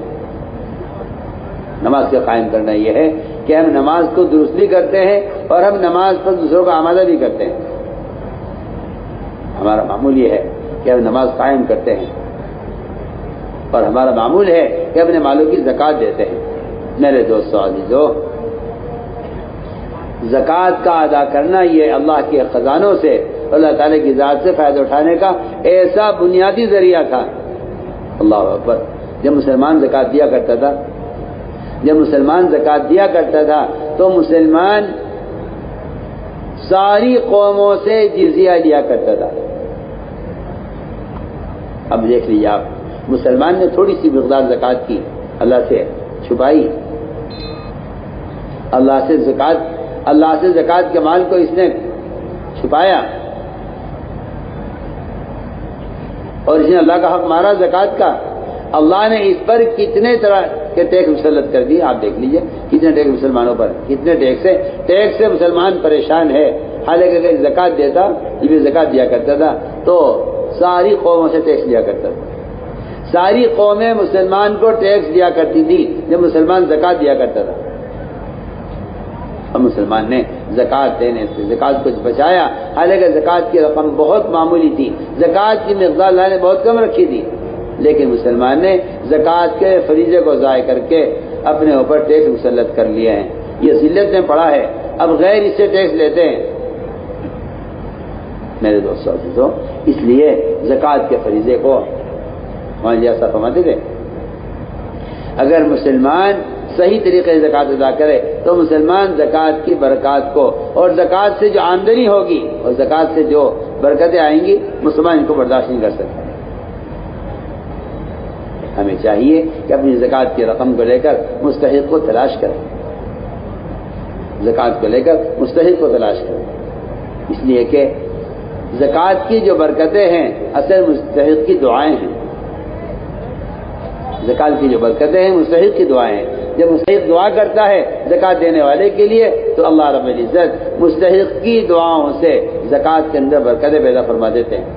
نماز کا قائم کرنا یہ ہے کہ ہم نماز کو درست بھی کرتے ہیں اور ہم نماز پر دوسروں کا آمادہ بھی کرتے ہیں۔ ہمارا معمول یہ ہے کہ ہم نماز قائم کرتے ہیں، اور ہمارا معمول ہے کہ اپنے مالوں کی زکوٰۃ دیتے ہیں۔ میرے دوستو عزیزو، زکوٰۃ کا ادا کرنا یہ اللہ کے خزانوں سے، اللہ تعالیٰ کی ذات سے فائدہ اٹھانے کا ایسا بنیادی ذریعہ تھا۔ اللہ اکبر! جب مسلمان زکوٰۃ دیا کرتا تھا، جب مسلمان زکوٰۃ دیا کرتا تھا تو مسلمان ساری قوموں سے جزیہ لیا کرتا تھا۔ اب دیکھ لیجیے آپ، مسلمان نے تھوڑی سی مقدار زکوٰۃ کی، اللہ سے چھپائی، اللہ سے زکوٰۃ کے مال کو اس نے چھپایا، اور اس نے اللہ کا حق مارا زکوٰۃ کا۔ اللہ نے اس پر کتنے طرح کے ٹیکس مسلط کر دیے، آپ دیکھ لیجئے کتنے ٹیکس مسلمانوں پر، کتنے ٹیکس سے مسلمان پریشان ہے۔ حالانکہ اگر زکوٰۃ دیتا، یہ بھی زکوٰۃ دیا کرتا تھا تو ساری قوموں سے ٹیکس لیا کرتا تھا۔ ساری قومیں مسلمان کو ٹیکس دیا کرتی تھی جب مسلمان زکوٰۃ دیا کرتا تھا، اور مسلمان نے زکوٰۃ دینے سے زکوٰۃ کو بچایا۔ حالانکہ زکوٰۃ کی رقم بہت معمولی تھی، زکوٰۃ کی مقدار اللہ نے بہت کم رکھی تھی، لیکن مسلمان نے زکوٰۃ کے فریضے کو ضائع کر کے اپنے اوپر ٹیکس مسلط کر لیا ہے۔ یہ ذلت میں پڑا ہے، اب غیر اس سے ٹیکس لیتے ہیں۔ میرے دوستوں عزیزو، اس لیے زکوٰۃ کے فریضے کو ایسا فرماتے تھے، اگر مسلمان صحیح طریقے سے زکوٰۃ ادا کرے تو مسلمان زکوٰۃ کی برکات کو، اور زکوٰۃ سے جو آمدنی ہوگی اور زکوٰۃ سے جو برکتیں آئیں گی، مسلمان ان کو برداشت نہیں کر سکتا۔ ہمیں چاہیے کہ اپنی زکوٰۃ کی رقم کو لے کر مستحق کو تلاش کریں، زکوٰۃ کو لے کر مستحق کو تلاش کریں، اس لیے کہ زکوٰۃ کی جو برکتیں ہیں اصل مستحق کی دعائیں ہیں۔ زکوٰۃ کی جو برکتیں ہیں مستحق کی دعائیں ہیں۔ جب مستحق دعا کرتا ہے زکوٰۃ دینے والے کے لیے تو اللہ رب العزت مستحق کی دعاؤں سے زکوٰۃ کے اندر برکتیں پیدا فرما دیتے ہیں۔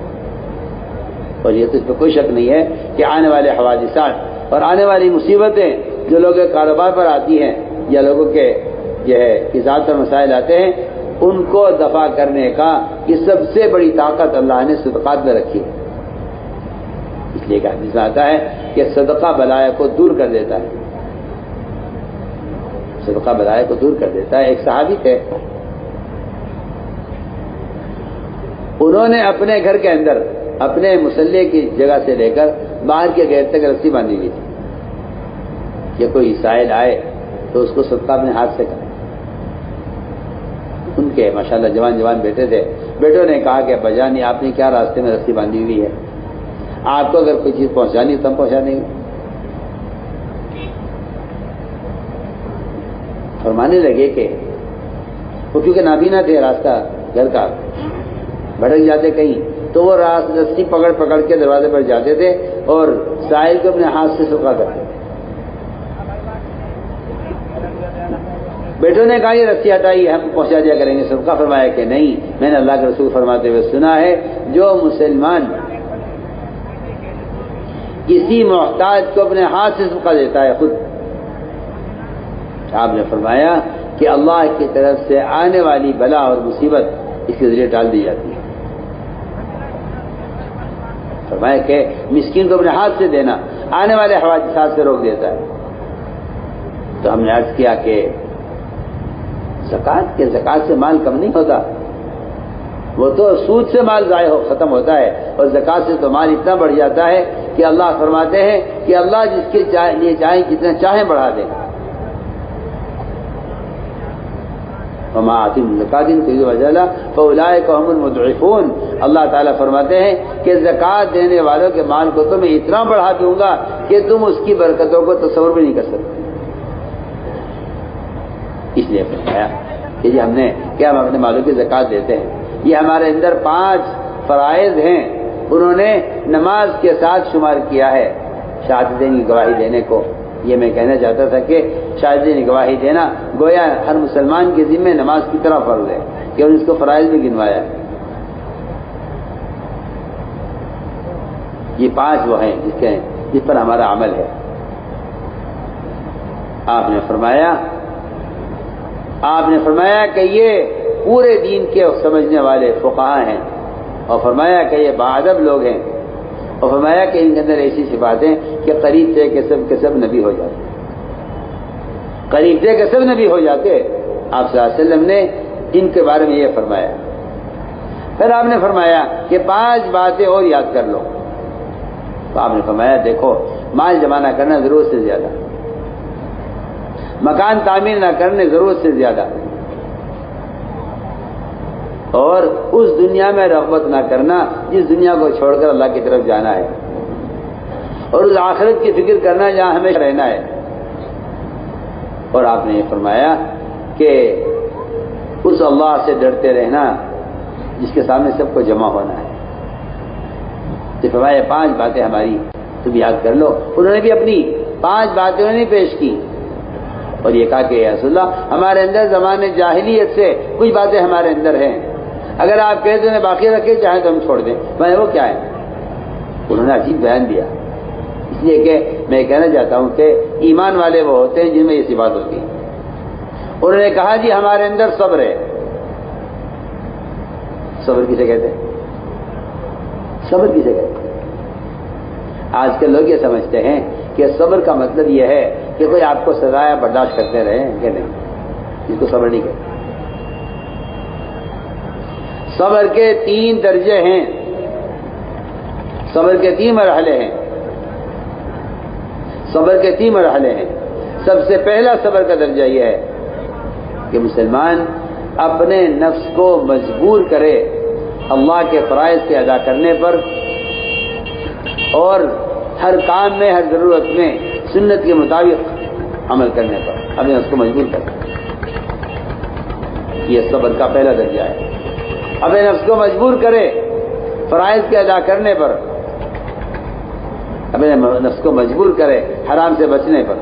اور یہ تو اس پہ کوئی شک نہیں ہے کہ آنے والے حوادثات اور آنے والی مصیبتیں جو لوگوں کے کاروبار پر آتی ہیں یا لوگوں کے یہ ہے حساب پر مسائل آتے ہیں، ان کو دفع کرنے کا یہ سب سے بڑی طاقت اللہ نے صدقات میں رکھی ہے۔ اس لیے کہ حدیث میں آتا ہے کہ صدقہ بلائے کو دور کر دیتا ہے، صدقہ بلائے کو دور کر دیتا ہے۔ ایک صحابی تھے، انہوں نے اپنے گھر کے اندر اپنے مصلی کی جگہ سے لے کر باہر کے گیٹ تک رسی باندھی ہوئی تھی کہ کوئی سائل آئے تو اس کو صدقہ اپنے ہاتھ سے کرے۔ ان کے ماشاءاللہ جوان جوان بیٹے تھے، بیٹوں نے کہا کہ ابا جان آپ نے کیا راستے میں رسی باندھی ہوئی ہے، آپ کو اگر کوئی چیز پہنچانی تو ہم پہنچا دیں گے۔ فرمانے لگے کہ وہ کیونکہ نابینا تھے، راستہ گھر کا بھٹک جاتے کہیں، تو وہ رسی پکڑ پکڑ کے دروازے پر جاتے تھے اور سائل کو اپنے ہاتھ سے صدقہ کرتے تھے۔ بیٹوں نے کہا یہ رسی ہٹائی ہم پہنچا دیا کریں گے صدقہ، فرمایا کہ نہیں، میں نے اللہ کے رسول فرماتے ہوئے سنا ہے جو مسلمان کسی محتاج کو اپنے ہاتھ سے صدقہ دیتا ہے خود، آپ نے فرمایا کہ اللہ کی طرف سے آنے والی بلا اور مصیبت اس کے ذریعے ٹال دی جاتی ہے۔ فرمایا کہ مسکین کو اپنے ہاتھ سے دینا آنے والے حوادثات سے روک دیتا ہے۔ تو ہم نے عرض کیا کہ زکوٰۃ سے مال کم نہیں ہوتا، وہ تو سود سے مال ضائع ختم ہوتا ہے، اور زکوٰۃ سے تو مال اتنا بڑھ جاتا ہے کہ اللہ فرماتے ہیں کہ اللہ جس کے لیے چاہیں جتنا چاہیں بڑھا دے۔ وما آتیتم من زکاۃ تریدون وجہ اللہ فاولئک هم المضعفون، اللہ تعالیٰ فرماتے ہیں کہ زکوٰۃ دینے والوں کے مال کو تو میں اتنا بڑھا دوں گا کہ تم اس کی برکتوں کو تصور بھی نہیں کر سکتے۔ اس لیے فرمایا کہ ہم نے کیا ہم اپنے مالوں کی زکوٰۃ دیتے ہیں۔ یہ ہمارے اندر 5 فرائض ہیں، انہوں نے نماز کے ساتھ شمار کیا ہے شہادتین کی گواہی دینے کو۔ یہ میں کہنا چاہتا تھا کہ شہادتین کی گواہی دینا گویا ہر مسلمان کے ذمہ نماز کی طرح فرض ہے کہ انہوں نے اس کو فرائض بھی گنوایا ہے۔ یہ 5 وہ ہیں جس پر ہمارا عمل ہے۔ آپ نے فرمایا کہ یہ پورے دین کے سمجھنے والے فقہا ہیں، اور فرمایا کہ یہ باادب لوگ ہیں، اور فرمایا کہ ان کے اندر ایسی صفات ہیں کہ قریب تھے کہ سب کے سب نبی ہو جاتے، قریب تھے کہ سب نبی ہو جاتے۔ آپ صلی اللہ علیہ وسلم نے ان کے بارے میں یہ فرمایا۔ پھر آپ نے فرمایا کہ 5 باتیں اور یاد کر لو۔ تو آپ نے فرمایا دیکھو، مال جمع نہ کرنا ضرورت سے زیادہ، مکان تعمیر نہ کرنے ضرورت سے زیادہ، اور اس دنیا میں رغبت نہ کرنا جس دنیا کو چھوڑ کر اللہ کی طرف جانا ہے، اور اس آخرت کی فکر کرنا جہاں ہمیشہ رہنا ہے۔ اور آپ نے یہ فرمایا کہ اس اللہ سے ڈرتے رہنا جس کے سامنے سب کو جمع ہونا ہے۔ تو فرمایا 5 باتیں ہماری تم یاد کر لو۔ انہوں نے بھی اپنی 5 باتیں انہوں نے پیش کی، اور یہ کہا کہ یا رسول اللہ ہمارے اندر زمانے جاہلیت سے کچھ باتیں ہمارے اندر ہیں، اگر آپ کہتے ہیں باقی رکھے چاہیں تو ہم چھوڑ دیں۔ میں وہ کیا ہے؟ انہوں نے عجیب بیان دیا۔ اس لیے کہ میں کہنا چاہتا ہوں کہ ایمان والے وہ ہوتے ہیں جن میں یہ صفات ہوتی ہیں۔ انہوں نے کہا جی ہمارے اندر صبر ہے۔ صبر کسے کہتے ہیں؟ صبر کسے کہتے ہیں؟ آج کل لوگ یہ سمجھتے ہیں کہ صبر کا مطلب یہ ہے کہ کوئی آپ کو سزا برداشت کرتے رہے، کہ نہیں، اس کو صبر نہیں کہتے۔ صبر کے 3 درجے ہیں، صبر کے 3 مرحلے ہیں، صبر کے 3 مرحلے ہیں۔ سب سے پہلا صبر کا درجہ یہ ہے کہ مسلمان اپنے نفس کو مجبور کرے اللہ کے فرائض کے ادا کرنے پر، اور ہر کام میں، ہر ضرورت میں سنت کے مطابق عمل کرنے پر اپنے نفس کو مجبور کرے۔ یہ صبر کا پہلا درجہ ہے، اپنے نفس کو مجبور کرے فرائض کے ادا کرنے پر، اپنے نفس کو مجبور کرے حرام سے بچنے پر۔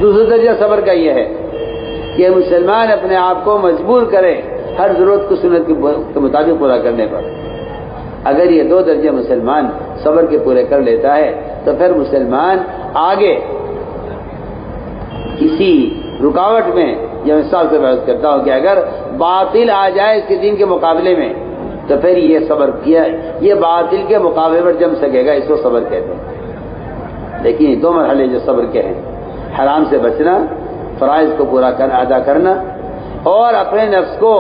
دوسرا درجہ صبر کا یہ ہے کہ مسلمان اپنے آپ کو مجبور کرے ہر ضرورت کو سنت کے مطابق پورا کرنے پر۔ اگر یہ 2 درجے مسلمان صبر کے پورے کر لیتا ہے تو پھر مسلمان آگے کسی رکاوٹ میں یہ مثال سے بحث کرتا ہوں کہ اگر باطل آ جائے اس کے دین کے مقابلے میں تو پھر یہ صبر کیا، یہ باطل کے مقابلے پر جم سکے گا، اس کو صبر کہتے ہیں۔ لیکن یہ دو مرحلے جو صبر کے ہیں، حرام سے بچنا، فرائض کو پورا ادا کرنا، اور اپنے نفس کو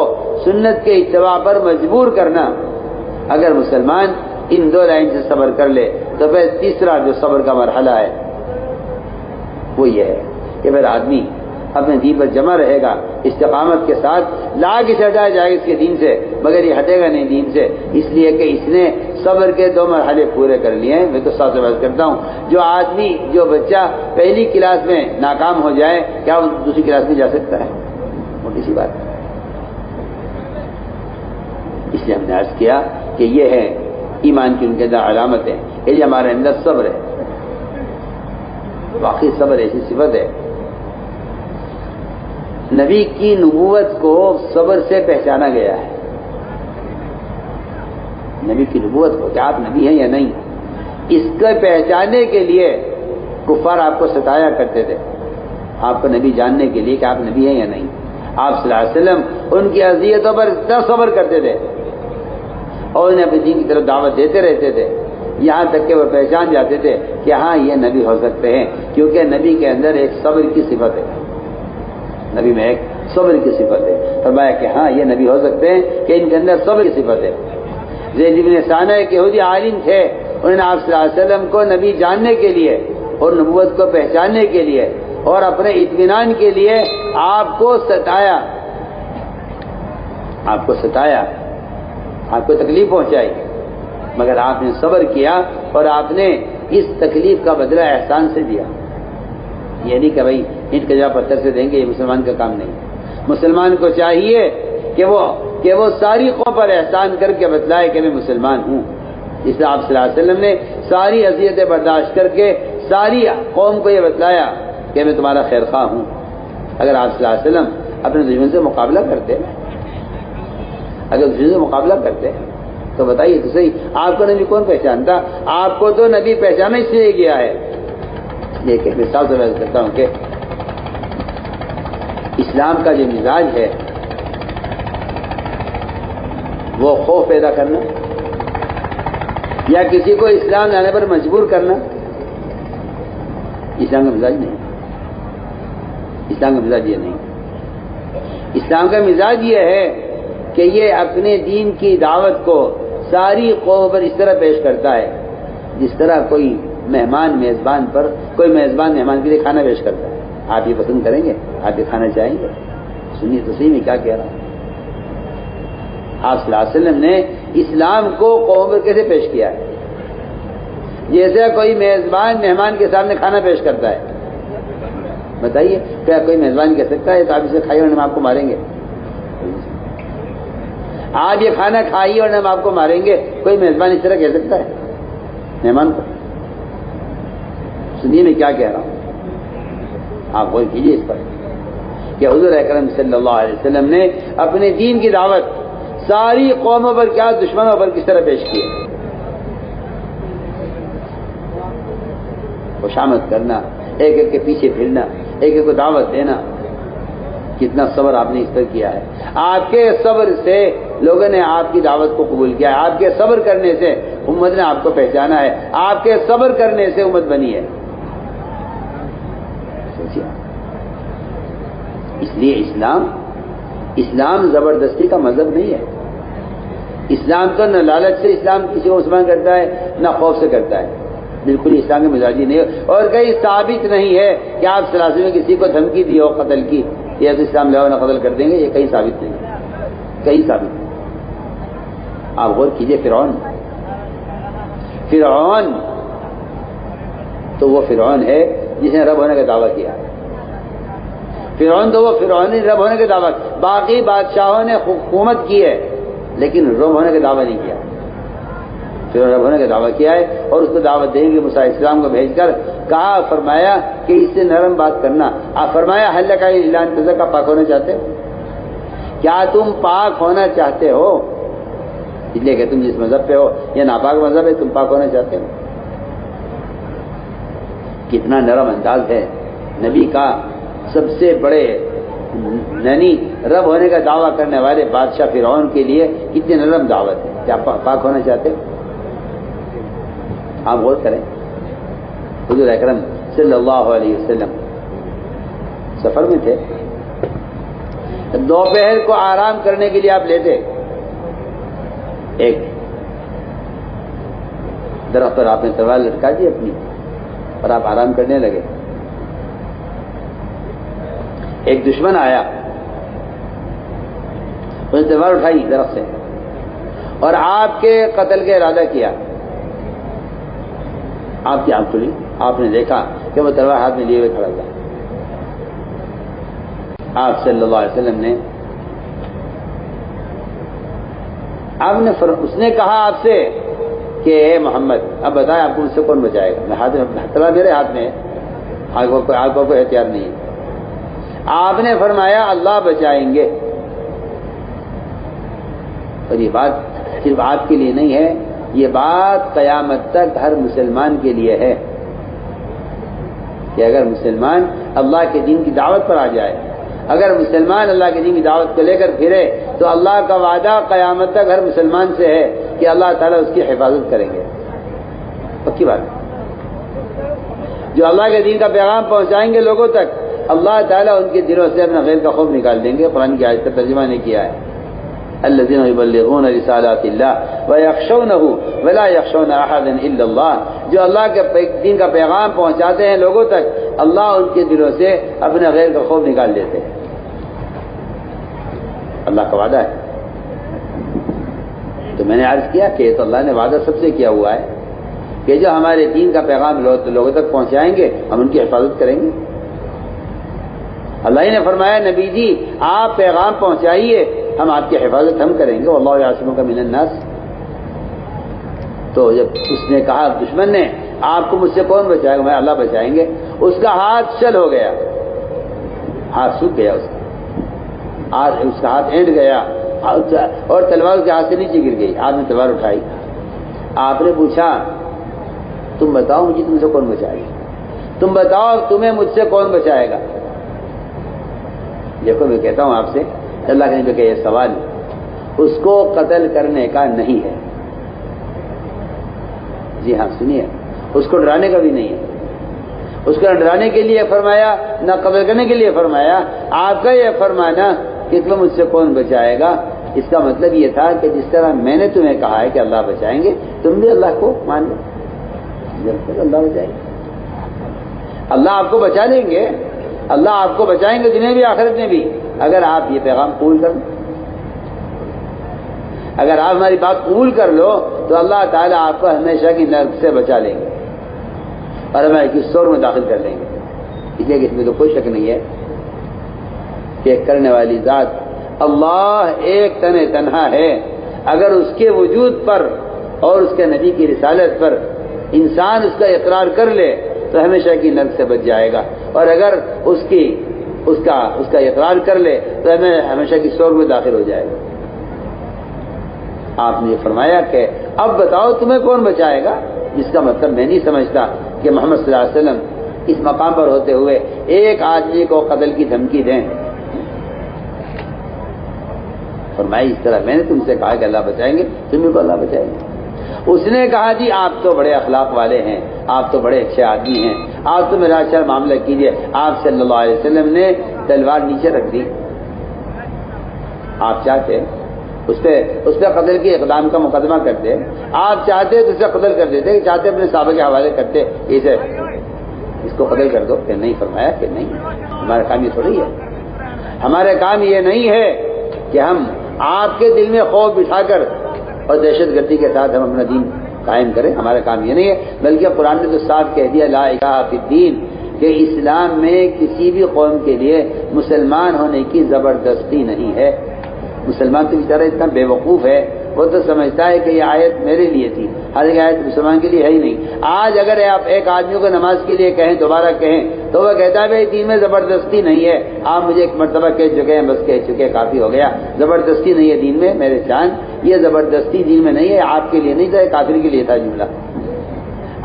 سنت کے اتباع پر مجبور کرنا، اگر مسلمان ان دو لائن سے صبر کر لے تو پھر تیسرا جو صبر کا مرحلہ ہے وہ یہ ہے کہ پھر آدمی اپنے دین پر جمع رہے گا استقامت کے ساتھ، لاگ اسے ہٹایا جائے گا اس کے دین سے، مگر یہ ہٹے گا نہیں دین سے، اس لیے کہ اس نے صبر کے دو مرحلے پورے کر لیے ہیں۔ میں تو ساتھ سے بات کرتا ہوں، جو بچہ پہلی کلاس میں ناکام ہو جائے کیا وہ دوسری کلاس میں جا سکتا ہے؟ موٹی سی بات ہے۔ اس لیے ہم نے عرض کیا کہ یہ ہے ایمان کی ان کے اندر علامتیں، یہ ہمارے اندر صبر ہے، واقعی صبر ایسی صفت ہے۔ نبی کی نبوت کو صبر سے پہچانا گیا ہے، نبی کی نبوت کو کہ آپ نبی ہیں یا نہیں، اس کو پہچاننے کے لیے کفار آپ کو ستایا کرتے تھے، آپ کو نبی جاننے کے لیے کہ آپ نبی ہیں یا نہیں۔ آپ صلی اللہ علیہ وسلم ان کی اذیتوں پر اتنا صبر کرتے تھے اور انہیں اپنی دین کی طرف دعوت دیتے رہتے تھے، یہاں تک کہ وہ پہچان جاتے تھے کہ ہاں یہ نبی ہو سکتے ہیں، کیونکہ نبی کے اندر ایک صبر کی صفت ہے، نبی میں ایک صبر کی صفت ہے۔ فرمایا کہ ہاں یہ نبی ہو سکتے ہیں کہ ان کے اندر صبر کی صفت ہے۔ زید بن ثانہ ایک یہودی عالم تھے، انہوں نے آپ صلی اللہ علیہ وسلم کو نبی جاننے کے لیے اور نبوت کو پہچاننے کے لیے اور اپنے اطمینان کے لیے آپ کو ستایا، آپ کو تکلیف پہنچائی، مگر آپ نے صبر کیا اور آپ نے اس تکلیف کا بدلہ احسان سے دیا۔ یہ نہیں کہ بھائی اینٹ کا جواب پتھر سے دیں گے، یہ مسلمان کا کام نہیں۔ مسلمان کو چاہیے کہ وہ ساری قوم پر احسان کر کے بتلائے کہ میں مسلمان ہوں۔ اس لیے آپ صلی اللہ علیہ وسلم نے ساری اذیتیں برداشت کر کے ساری قوم کو یہ بتلایا کہ میں تمہارا خیر خواہ ہوں۔ اگر آپ صلی اللہ علیہ وسلم اپنے دشمن سے مقابلہ کرتے تو بتائیے تو صحیح، آپ کو نبی کون پہچانتا؟ آپ کو تو نبی پہچانا اس لیے گیا ہے۔ یہ کہ مثال سے میں کہتا ہوں کہ اسلام کا جو مزاج ہے وہ خوف پیدا کرنا یا کسی کو اسلام لانے پر مجبور کرنا، اسلام کا مزاج نہیں، اسلام کا مزاج یہ نہیں۔ اسلام کا مزاج یہ ہے کہ یہ اپنے دین کی دعوت کو ساری قوم پر اس طرح پیش کرتا ہے جس طرح کوئی میزبان مہمان کے لیے کھانا پیش کرتا ہے۔ آپ یہ پسند کریں گے؟ آپ یہ کھانا چاہیں گے؟ سنیے تو صحیح میں کیا کہہ رہا ہوں۔ آپ صلی اللہ علیہ وسلم نے اسلام کو قوم پر کیسے پیش کیا ہے؟ جیسے کوئی میزبان مہمان کے سامنے کھانا پیش کرتا ہے۔ بتائیے کیا کوئی میزبان کہہ سکتا ہے تو آپ اسے کھائیے اور ہم آپ کو ماریں گے؟ آپ یہ کھانا کھائیے اور ہم آپ کو ماریں گے، کوئی میزبان اس طرح کہہ سکتا ہے مہمان کو؟ سنیے میں کیا کہہ رہا ہوں، آپ غور کیجیے اس پر کہ حضور اکرم صلی اللہ علیہ وسلم نے اپنے دین کی دعوت ساری قوموں پر کیا، دشمنوں پر کس طرح پیش کی ہے۔ خوشامد کرنا، ایک ایک کے پیچھے پھرنا، ایک ایک کو دعوت دینا، کتنا صبر آپ نے اس پر کیا ہے۔ آپ کے صبر سے لوگوں نے آپ کی دعوت کو قبول کیا ہے، آپ کے صبر کرنے سے امت نے آپ کو پہچانا ہے، آپ کے صبر کرنے سے امت بنی ہے۔ اس لیے اسلام زبردستی کا مذہب نہیں ہے۔ اسلام تو نہ لالچ سے اسلام کسی کو مسلمان کرتا ہے نہ خوف سے کرتا ہے، بالکل اسلام کے مزاجی نہیں ہے۔ اور کہیں ثابت نہیں ہے کہ آپ صلی اللہ علیہ وسلم نے کسی کو دھمکی دی ہو قتل کی، یہ تو اسلام لاؤ نہ قتل کر دیں گے، یہ کہیں ثابت نہیں ہے، کہیں ثابت نہیں۔ آپ غور کیجئے، فرعون تو وہ فرعون ہے جس نے رب ہونے کا دعویٰ کیا۔ فرعون تو وہ فرعون نے رب ہونے کا دعویٰ، باقی بادشاہوں نے حکومت کی ہے لیکن رب ہونے کا دعویٰ نہیں کیا۔ فرعون رب ہونے کا دعویٰ کیا ہے اور اس کو دعوت دیں گے موسیٰ علیہ السلام کو بھیج کر کہا، فرمایا کہ اس سے نرم بات کرنا۔ آپ فرمایا حل لک الا ان تزکا، پاک ہونا چاہتے ہو؟ کیا تم پاک ہونا چاہتے ہو؟ اس لیے کہ تم جس مذہب پہ ہو یا ناپاک مذہب ہے، تم پاک ہونا چاہتے ہو؟ کتنا نرم انداز ہے نبی کا، سب سے بڑے یعنی رب ہونے کا دعویٰ کرنے والے بادشاہ فرعون کے لیے کتنی نرم دعوت ہے. کیا پاک ہونا چاہتے ہو؟ آپ غور کریں. حضور اکرم صلی اللہ علیہ وسلم سفر میں تھے. دوپہر کو آرام کرنے کے لیے آپ لیتے ایک درخت پر آپ نے تلوار لٹکا دی اپنی اور آپ آرام کرنے لگے. ایک دشمن آیا, اس نے تلوار اٹھائی درخت سے اور آپ کے قتل کا ارادہ کیا. آپ کی آنکھ کھلی, آپ نے دیکھا کہ وہ تلوار ہاتھ میں لیے ہوئے کھڑا ہوا. آپ صلی اللہ علیہ وسلم نے اس نے کہا آپ سے کہ اے محمد اب بتائیں آپ کو مجھ سے کون بچائے گا؟ میں تلوار میرے ہاتھ میں ہے, آپ کو کوئی اختیار نہیں ہے. آپ نے فرمایا اللہ بچائیں گے. اور یہ بات صرف آپ کے لیے نہیں ہے, یہ بات قیامت تک ہر مسلمان کے لیے ہے کہ اگر مسلمان اللہ کے دین کی دعوت پر آ جائے, اگر مسلمان اللہ کے دین کی دعوت کو لے کر پھرے تو اللہ کا وعدہ قیامت تک ہر مسلمان سے ہے کہ اللہ تعالیٰ اس کی حفاظت کریں گے. پکی بات. جو اللہ کے دین کا پیغام پہنچائیں گے لوگوں تک, اللہ تعالیٰ ان کے دلوں سے اپنا غیر کا خوف نکال دیں گے. قرآن کی آیت کا ترجمہ نے کیا ہے, الذین یبلغون رسالات اللہ ویخشونہ ولا یخشون احدا الا اللہ. جو اللہ کے دین کا پیغام پہنچاتے ہیں لوگوں تک, اللہ ان کے دلوں سے اپنے غیر کا خوف نکال دیتے ہیں. اللہ کا وعدہ ہے. تو میں نے عرض کیا کہ تو اللہ نے وعدہ سب سے کیا ہوا ہے کہ جو ہمارے دین کا پیغام لوگوں تک پہنچائیں گے ہم ان کی حفاظت کریں گے. اللہ ہی نے فرمایا نبی جی آپ پیغام پہنچائیے, ہم آپ کی حفاظت ہم کریں گے. واللہ یعصمک من الناس. تو جب اس نے کہا دشمن نے آپ کو مجھ سے کون بچائے گا, میں اللہ بچائیں گے, اس کا ہاتھ چل ہو گیا, ہاتھ سوکھ گیا, اس کا ہاتھ اینٹ گیا اور تلوار اس کے ہاتھ سے نیچے گر گئی. آپ نے تلوار اٹھائی, آپ نے پوچھا تم بتاؤ مجھے تم سے کون بچائے گا, تم بتاؤ تمہیں مجھ سے کون بچائے گا. دیکھو میں کہتا ہوں آپ سے, اللہ کے نبی کا یہ سوال اس کو قتل کرنے کا نہیں ہے. جی ہاں سنیے, اس کو ڈرانے کا بھی نہیں ہے. اس کو ڈرانے کے لیے فرمایا, نہ قتل کرنے کے لیے فرمایا. آپ کا یہ فرمانا کہ تم مجھ سے کون بچائے گا, اس کا مطلب یہ تھا کہ جس طرح میں نے تمہیں کہا ہے کہ اللہ بچائیں گے, تم بھی اللہ کو مان لو. اللہ بچائیں گے, اللہ آپ کو بچا لیں گے, اللہ آپ کو بچائیں گے دنیا بھی آخرت میں بھی, اگر آپ یہ پیغام قبول کر لو. اگر آپ ہماری بات قبول کر لو تو اللہ تعالیٰ آپ کو ہمیشہ کی نرک سے بچا لیں گے اور ہمیں کس سور میں داخل کر لیں گے. اس لیے کہ اس میں تو کوئی شک نہیں ہے کہ کرنے والی ذات اللہ ایک تنہا ہے. اگر اس کے وجود پر اور اس کے نبی کی رسالت پر انسان اس کا اقرار کر لے تو ہمیشہ کی نرک سے بچ جائے گا, اور اگر اس کا اقرار کر لے تو ہمیں ہمیشہ کی سور میں داخل ہو جائے گا. آپ نے یہ فرمایا کہ اب بتاؤ تمہیں کون بچائے گا, جس کا مطلب میں نہیں سمجھتا کہ محمد صلی اللہ علیہ وسلم اس مقام پر ہوتے ہوئے ایک آدمی کو قتل کی دھمکی دیں. فرمایا اس طرح میں نے تم سے کہا کہ اللہ بچائیں گے, تمہیں کو اللہ بچائیں گے. اس نے کہا جی آپ تو بڑے اخلاق والے ہیں, آپ تو بڑے اچھے آدمی ہیں, آپ تو میرا اچھا معاملہ کیجیے. آپ صلی اللہ علیہ وسلم نے تلوار نیچے رکھ دی. آپ چاہتے اس پہ قتل کے اقدام کا مقدمہ کرتے, آپ چاہتے تو اسے قتل کر دیتے, چاہتے اپنے صحابہ کے حوالے کرتے اسے اس کو قتل کر دو. کہ نہیں, فرمایا کہ نہیں, ہمارا کام یہ تھوڑی ہے. ہمارا کام یہ نہیں ہے کہ ہم آپ کے دل میں خوف بٹھا کر اور دہشت گردی کے ساتھ ہم اپنا دین قائم کریں. ہمارا کام یہ نہیں ہے, بلکہ قرآن نے تو صاف کہہ دیا لا اکراہ فی الدین, کہ اسلام میں کسی بھی قوم کے لیے مسلمان ہونے کی زبردستی نہیں ہے. مسلمان تو بیچارہ اتنا بے وقوف ہے, وہ تو سمجھتا ہے کہ یہ آیت میرے لیے تھی, ہر ایک آیت مسلمان کے لیے ہے ہی نہیں. آج اگر آپ ایک آدمی کو نماز کے لیے کہیں, دوبارہ کہیں, تو وہ کہتا ہے بھائی دین میں زبردستی نہیں ہے, آپ مجھے ایک مرتبہ کہہ چکے ہیں, بس کہہ چکے, کافی ہو گیا. زبردستی نہیں ہے دین میں میرے جان, یہ زبردستی دین میں نہیں ہے. آپ کے لیے نہیں تھا, کافر کے لیے تھا جملہ.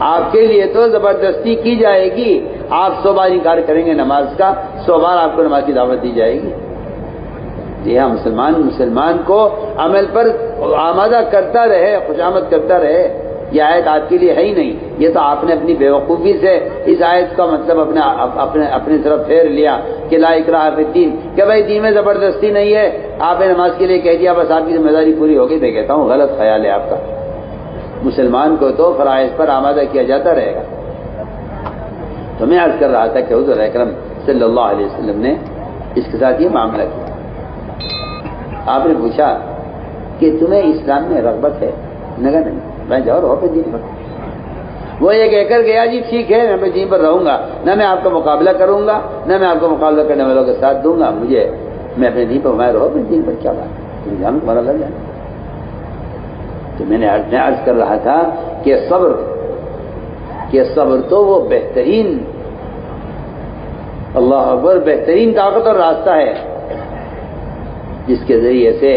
آپ کے لیے تو زبردستی کی جائے گی. آپ 100 بار انکار کریں گے نماز کا, 100 بار آپ کو نماز کی دعوت دی جائے گی؟ جی ہاں، مسلمان کو عمل پر آمادہ کرتا رہے، خوشامد کرتا رہے۔ یہ آیت آپ کے لیے ہے ہی نہیں، یہ تو آپ نے اپنی بیوقوفی سے اس آیت کا مطلب اپنے طرف پھیر لیا کہ لا اکراہ فی الدین، کہ بھائی دین میں زبردستی نہیں ہے، آپ نے نماز کے لیے کہہ دیا بس آپ کی ذمہ داری پوری ہو گئی۔ میں کہتا ہوں غلط خیال ہے آپ کا۔ مسلمان کو تو فرائض پر آمادہ کیا جاتا رہے گا۔ تو میں عرض کر رہا تھا کہ حضور اکرم صلی اللہ علیہ وسلم نے اس کے ساتھ یہ معاملہ کیا۔ آپ نے پوچھا کہ تمہیں اسلام میں رغبت ہے؟ نے کہا نہیں، میں جاؤ رہو پہ دین پر۔ وہ یہ کہہ کر گیا جی ٹھیک ہے میں اپنے دین پر رہوں گا، نہ میں آپ کا مقابلہ کروں گا، نہ میں آپ کو مقابلہ کرنے والوں کا ساتھ دوں گا، میں اپنے دین پر، میں رہو اپنے دین پر، کیا بات ہے، جان تمہارا لگ جانا۔ تو میں عرض کر رہا تھا کہ صبر تو وہ بہترین، اللہ اکبر، بہترین طاقت اور راستہ ہے جس کے ذریعے سے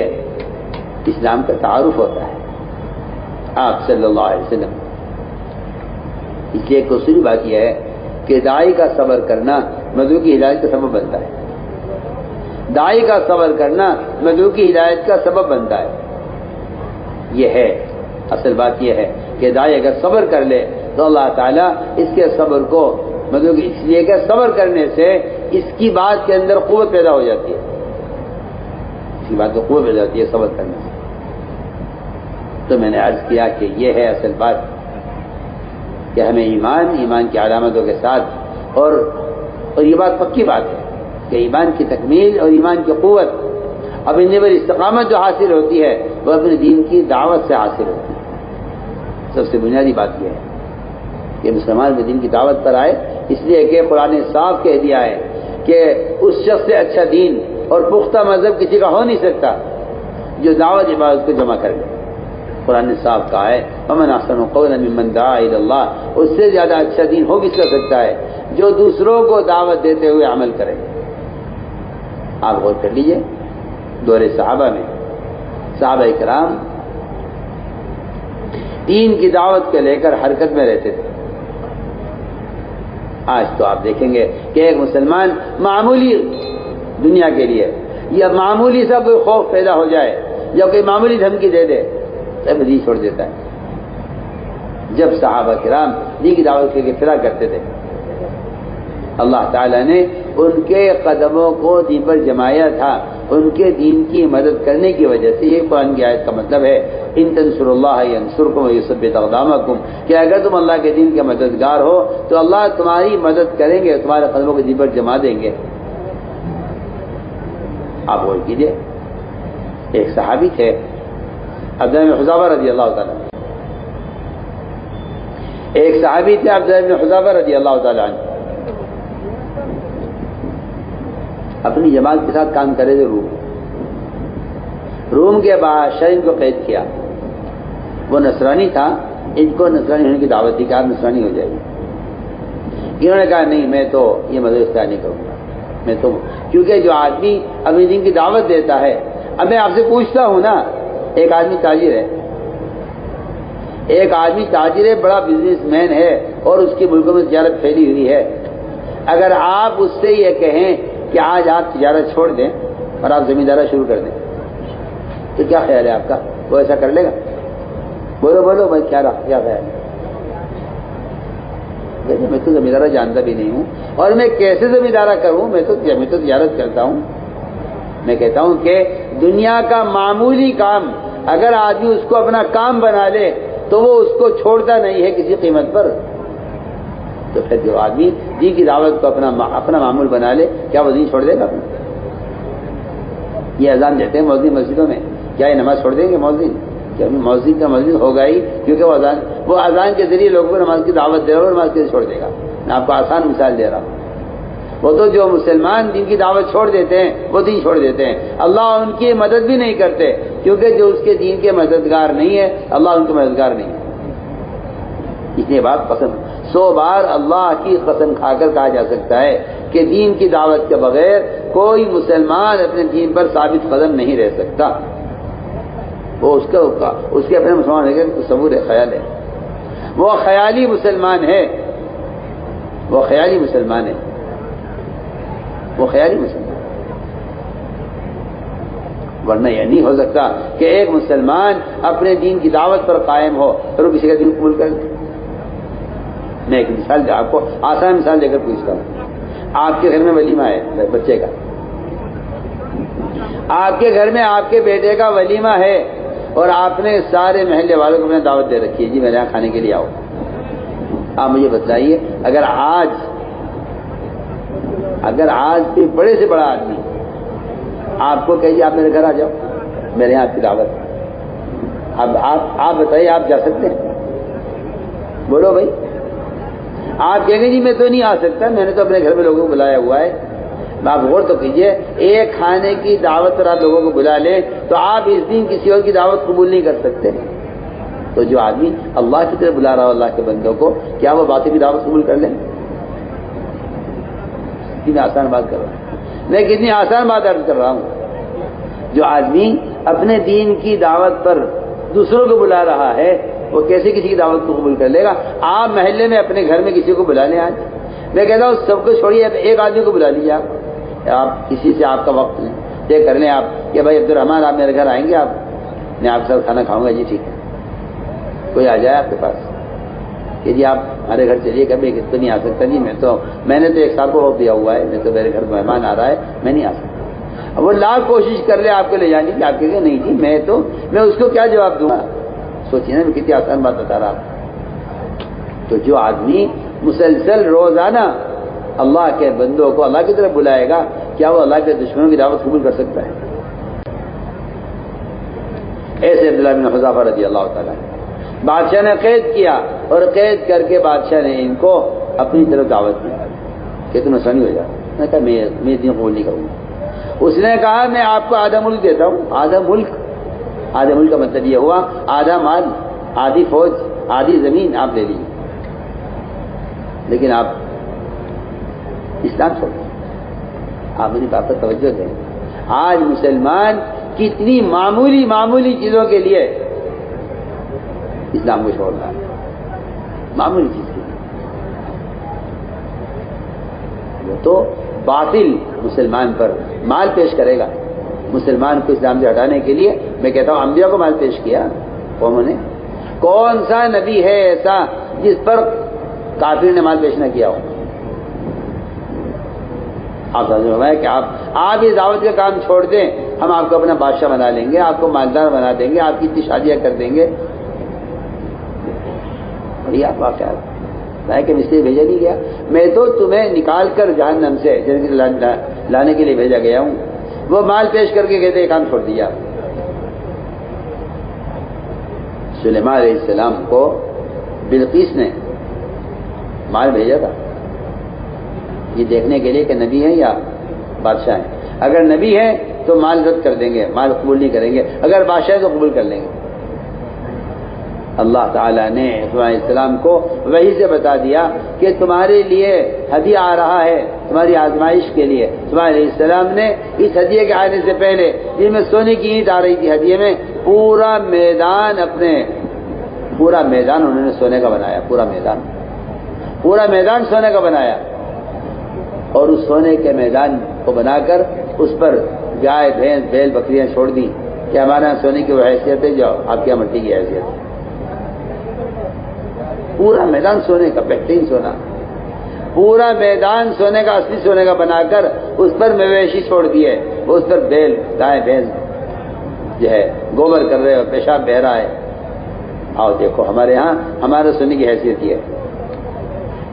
اسلام کا تعارف ہوتا ہے آپ صلی اللہ علیہ وسلم۔ اس لیے ایک دوسری بات یہ ہے کہ داعی کا صبر کرنا مدعو کی ہدایت کا سبب بنتا ہے۔ داعی کا صبر کرنا مدعو کی ہدایت کا سبب بنتا ہے۔ یہ ہے اصل بات، یہ ہے کہ داعی اگر صبر کر لے تو اللہ تعالیٰ اس کے صبر کو مدعو کی، اس لیے کہ صبر کرنے سے اس کی بات کے اندر قوت پیدا ہو جاتی ہے، اس کی بات کو قوت پیدا ہوتی ہے صبر کرنے سے۔ تو میں نے عرض کیا کہ یہ ہے اصل بات کہ ہمیں ایمان کی علامتوں کے ساتھ، اور یہ بات پکی بات ہے کہ ایمان کی تکمیل اور ایمان کی قوت، اب ان پر استقامت جو حاصل ہوتی ہے وہ اپنے دین کی دعوت سے حاصل ہوتی ہے۔ سب سے بنیادی بات یہ ہے کہ مسلمان دین کی دعوت پر آئے، اس لیے کہ قرآن نے صاف کہہ دیا ہے کہ اس شخص سے اچھا دین اور پختہ مذہب کسی کا ہو نہیں سکتا جو دعوت عبادت کو جمع کر لے۔ قرآن نے صاف کہا ہے وَمَنْ أَحْسَنُ قَوْلًا مِّمَّنْ دَعَا إِلَى اللَّهِ، اس سے زیادہ اچھا دین ہو کس کا سکتا ہے جو دوسروں کو دعوت دیتے ہوئے عمل کرے۔ آپ غور کر لیجئے، دور صحابہ میں صحابہ کرام دین کی دعوت کو لے کر حرکت میں رہتے تھے۔ آج تو آپ دیکھیں گے کہ ایک مسلمان معمولی دنیا کے لیے یا معمولی سا کوئی خوف پیدا ہو جائے یا کوئی معمولی دھمکی دے دے تو دین چھوڑ دیتا ہے۔ جب صحابہ کرام دین کی دعوت کے لیے پھرا کرتے تھے، اللہ تعالیٰ نے ان کے قدموں کو دین پر جمایا تھا، ان کے دین کی مدد کرنے کی وجہ سے۔ یہ قرآن کی آیت کا مطلب ہے ان تنصروا اللہ ینصرکم ویثبت اقدامکم، کہ اگر تم اللہ کے دین کے مددگار ہو تو اللہ تمہاری مدد کریں گے، تمہارے قدموں کو دین پر جما دیں گے۔ آپ غور کیجیے، ایک صحابی تھے عبداللہ بن حذافہ رضی اللہ تعالیٰ عنہ، ایک صحابی تھے عبداللہ بن حذافہ رضی اللہ تعالیٰ عنہ، اپنی جماعت کے ساتھ کام کرے تھے روم کے بادشاہ ان کو قید کیا۔ وہ نصرانی تھا، ان کو نصرانی ہونے کی دعوت دی کہ آپ نصرانی ہو جائے گی۔ انہوں نے کہا نہیں، میں تو یہ مذہب اختیار نہیں کروں گا، میں تو، کیونکہ جو آدمی اپنے دین کی دعوت دیتا ہے، اب میں آپ سے پوچھتا ہوں نا، ایک آدمی تاجر ہے، ایک آدمی تاجر ہے، بڑا بزنس مین ہے اور اس کے ملکوں میں تجارت پھیلی ہوئی ہے، اگر آپ اس سے یہ کہیں کہ آج آپ تجارت چھوڑ دیں اور آپ زمیندارہ شروع کر دیں تو کیا خیال ہے آپ کا؟ وہ ایسا کر لے گا؟ بولو بھائی، کیا خیال ہے؟ میں تو زمیندارہ جانتا بھی نہیں ہوں اور میں کیسے زمیندارہ کروں، میں تو تجارت کرتا ہوں۔ میں کہتا ہوں کہ دنیا کا معمولی کام اگر آدمی اس کو اپنا کام بنا لے تو وہ اس کو چھوڑتا نہیں ہے کسی قیمت پر۔ تو پھر جو آدمی دین کی دعوت کو اپنا معمول بنا لے، کیا وہ دین چھوڑ دے گا؟ یہ اذان دیتے ہیں مؤذن مسجدوں میں، کیا یہ نماز چھوڑ دیں گے مؤذن؟ کہ مسجد کا مسجد ہوگا ہی، کیونکہ وہ اذان کے ذریعے لوگوں کو نماز کی دعوت دے رہا ہوں، نماز کیسے چھوڑ دے گا؟ میں آپ کو آسان مثال دے رہا ہوں۔ وہ تو جو مسلمان دین کی دعوت چھوڑ دیتے ہیں وہ دین چھوڑ دیتے ہیں، اللہ ان کی مدد بھی نہیں کرتے، کیونکہ جو اس کے دین کے مددگار نہیں ہے اللہ ان کے مددگار نہیں ہے۔ اس لیے بات قسم 100 بار اللہ کی قسم کھا کر کہا جا سکتا ہے کہ دین کی دعوت کے بغیر کوئی مسلمان اپنے دین پر ثابت قدم نہیں رہ سکتا۔ وہ اس کے اپنے مسلمان ہے کہ تصور ہے، خیال ہے، وہ خیالی مسلمان ہے، وہ خیالی مسلمان ہے۔ وہ خیالی مسلمان، ورنہ یہ نہیں ہو سکتا کہ ایک مسلمان اپنے دین کی دعوت پر قائم ہو اور وہ کسی کا دین قبول کر لے۔ میں ایک مثال آپ کو آسان مثال دے کر پوچھتا ہوں، آپ کے گھر میں ولیمہ ہے بچے کا، آپ کے گھر میں آپ کے بیٹے کا ولیمہ ہے اور آپ نے سارے محلے والوں کو اپنے دعوت دے رکھی ہے، جی میرے یہاں کھانے کے لیے آؤ۔ آپ مجھے بتلائیے، اگر آج کوئی بڑے سے بڑا آدمی آپ کو کہیے آپ میرے گھر آ جاؤ، میرے یہاں آپ کی دعوت، اب آپ بتائیے آپ جا سکتے ہیں؟ بولو بھائی، آپ کہیں گے جی میں تو نہیں آ سکتا، میں نے تو اپنے گھر میں لوگوں کو بلایا ہوا ہے۔ آپ غور تو کیجئے، ایک کھانے کی دعوت پر آپ لوگوں کو بلا لیں تو آپ اس دن کسی اور کی دعوت قبول نہیں کر سکتے۔ تو جو آدمی اللہ کی طرف بلا رہا ہو اللہ کے بندوں کو، کیا وہ باطل کی دعوت قبول کر لیں؟ کتنی آسان بات کر رہا ہوں میں، کتنی آسان بات عرض کر رہا ہوں۔ جو آدمی اپنے دین کی دعوت پر دوسروں کو بلا رہا ہے وہ کیسے کسی کی دعوت کو قبول کر لے گا؟ آپ محلے میں اپنے گھر میں کسی کو بلا لیں، آج میں کہتا ہوں سب کو چھوڑیے، ایک آدمی کو بلا لیجیے، آپ کسی سے آپ کا وقت لیں، طے کر لیں آپ کہ بھائی عبدالرحمان آپ میرے گھر آئیں گے، آپ میں آپ کے ساتھ کھانا کھاؤں گا، جی ٹھیک ہے۔ کوئی آ جائے آپ کے پاس کہ جی آپ ہمارے گھر چلیے، کبھی تو نہیں آ سکتا، جی میں نے تو ایک سال کو روک دیا ہوا ہے، میں تو میرے گھر مہمان آ رہا ہے، میں نہیں آ سکتا۔ اب وہ لاکھ کوشش کر لے آپ کو لے جانے کی، آپ کہیں گے نہیں جی میں اس کو کیا جواب دوں گا؟ سوچیے نا، میں کتنی آسان بات بتا رہا ہوں۔ تو جو آدمی مسلسل روزانہ اللہ کے بندوں کو اللہ کی طرف بلائے گا، کیا وہ اللہ کے دشمنوں کی دعوت قبول کر سکتا ہے؟ ایسے عبداللہ بن حذافہ رضی اللہ تعالیٰ بادشاہ نے قید کیا اور قید کر کے بادشاہ نے ان کو اپنی طرف دعوت دی کہ تم آسانی ہو جاؤ۔ میں کہا میں دین قبول نہیں کروں گا۔ اس نے کہا میں آپ کو آدھا ملک دیتا ہوں۔ آدھا ملک کا مطلب یہ ہوا آدھا مال، آدھی فوج، آدھی زمین آپ لے لیجیے، لیکن آپ اسلام چھوڑ دیں۔ آپ میری بات پر توجہ دیں۔ آج مسلمان کتنی معمولی چیزوں کے لیے اسلام کو چھوڑ رہا ہے، معمولی چیز کے لیے۔ وہ تو باطل مسلمان پر مال پیش کرے گا، مسلمان کو اسلام سے ہٹانے کے لیے۔ میں کہتا ہوں انبیاء کو مال پیش کیا قوموں نے، کون سا نبی ہے ایسا جس پر کافر نے مال پیش نہ کیا ہو؟ آپ سمجھ کہ آپ اس دعوت کا کام چھوڑ دیں، ہم آپ کو اپنا بادشاہ بنا لیں گے، آپ کو مالدار بنا دیں گے، آپ کی اتنی شادیاں کر دیں گے۔ بڑی آپ واقعات میں کہ مجھ سے بھیجا نہیں گیا، میں تو تمہیں نکال کر جہنم سے جنت لانے کے لیے بھیجا گیا ہوں۔ وہ مال پیش کر کے کہتے کام چھوڑ دیا۔ سلیمان علیہ السلام کو بلقیس نے مال بھیجا تھا یہ دیکھنے کے لیے کہ نبی ہیں یا بادشاہ ہیں۔ اگر نبی ہیں تو مال رد کر دیں گے، مال قبول نہیں کریں گے، اگر بادشاہ ہے تو قبول کر لیں گے۔ اللہ تعالیٰ نے سلیمان علیہ السلام کو وحی سے بتا دیا کہ تمہارے لیے ہدیہ آ رہا ہے، تمہاری آزمائش کے لیے۔ سلیمان علیہ السلام نے اس ہدیے کے آنے سے پہلے جن میں سونے کی اینٹ آ رہی تھی ہدیے میں، پورا میدان انہوں نے سونے کا بنایا، پورا میدان سونے کا بنایا، اور اس سونے کے میدان کو بنا کر اس پر گائے بھینس بیل بکریاں چھوڑ دی کہ ہمارے یہاں سونے کی وہ حیثیت ہے جو آپ کے یہاں مٹی کی حیثیت ہے۔ پورا میدان سونے کا، بہترین سونا، پورا میدان سونے کا، اصلی سونے کا بنا کر اس پر مویشی چھوڑ دیے، اس پر بیل گائے بھینس جو ہے گوبر کر رہے ہو، پیشاب بہ رہا ہے۔ آؤ دیکھو ہمارے یہاں ہمارا سونے کی حیثیت یہ ہے۔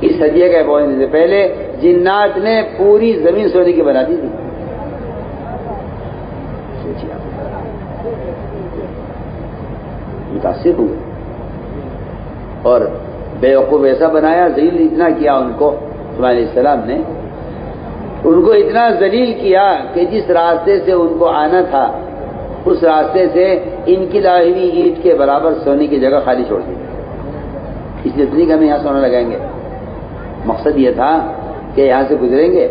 اس ہدیے کے پہنچنے سے پہلے جنات نے پوری زمین سونے کی بنا دی تھی۔ سوچیے آپ متاثر ہوئے اور بیوقوف ایسا بنایا، ذلیل اتنا کیا ان کو، سلیمان علیہ السلام نے ان کو اتنا ذلیل کیا کہ جس راستے سے ان کو آنا تھا اس راستے سے ان کی لائی ہوئی اینٹ کے برابر سونے کی جگہ خالی چھوڑ دی۔ اس لیے اتنی کہ ہم یہاں سونا لگائیں گے، مقصد یہ تھا کہ یہاں سے گزریں گے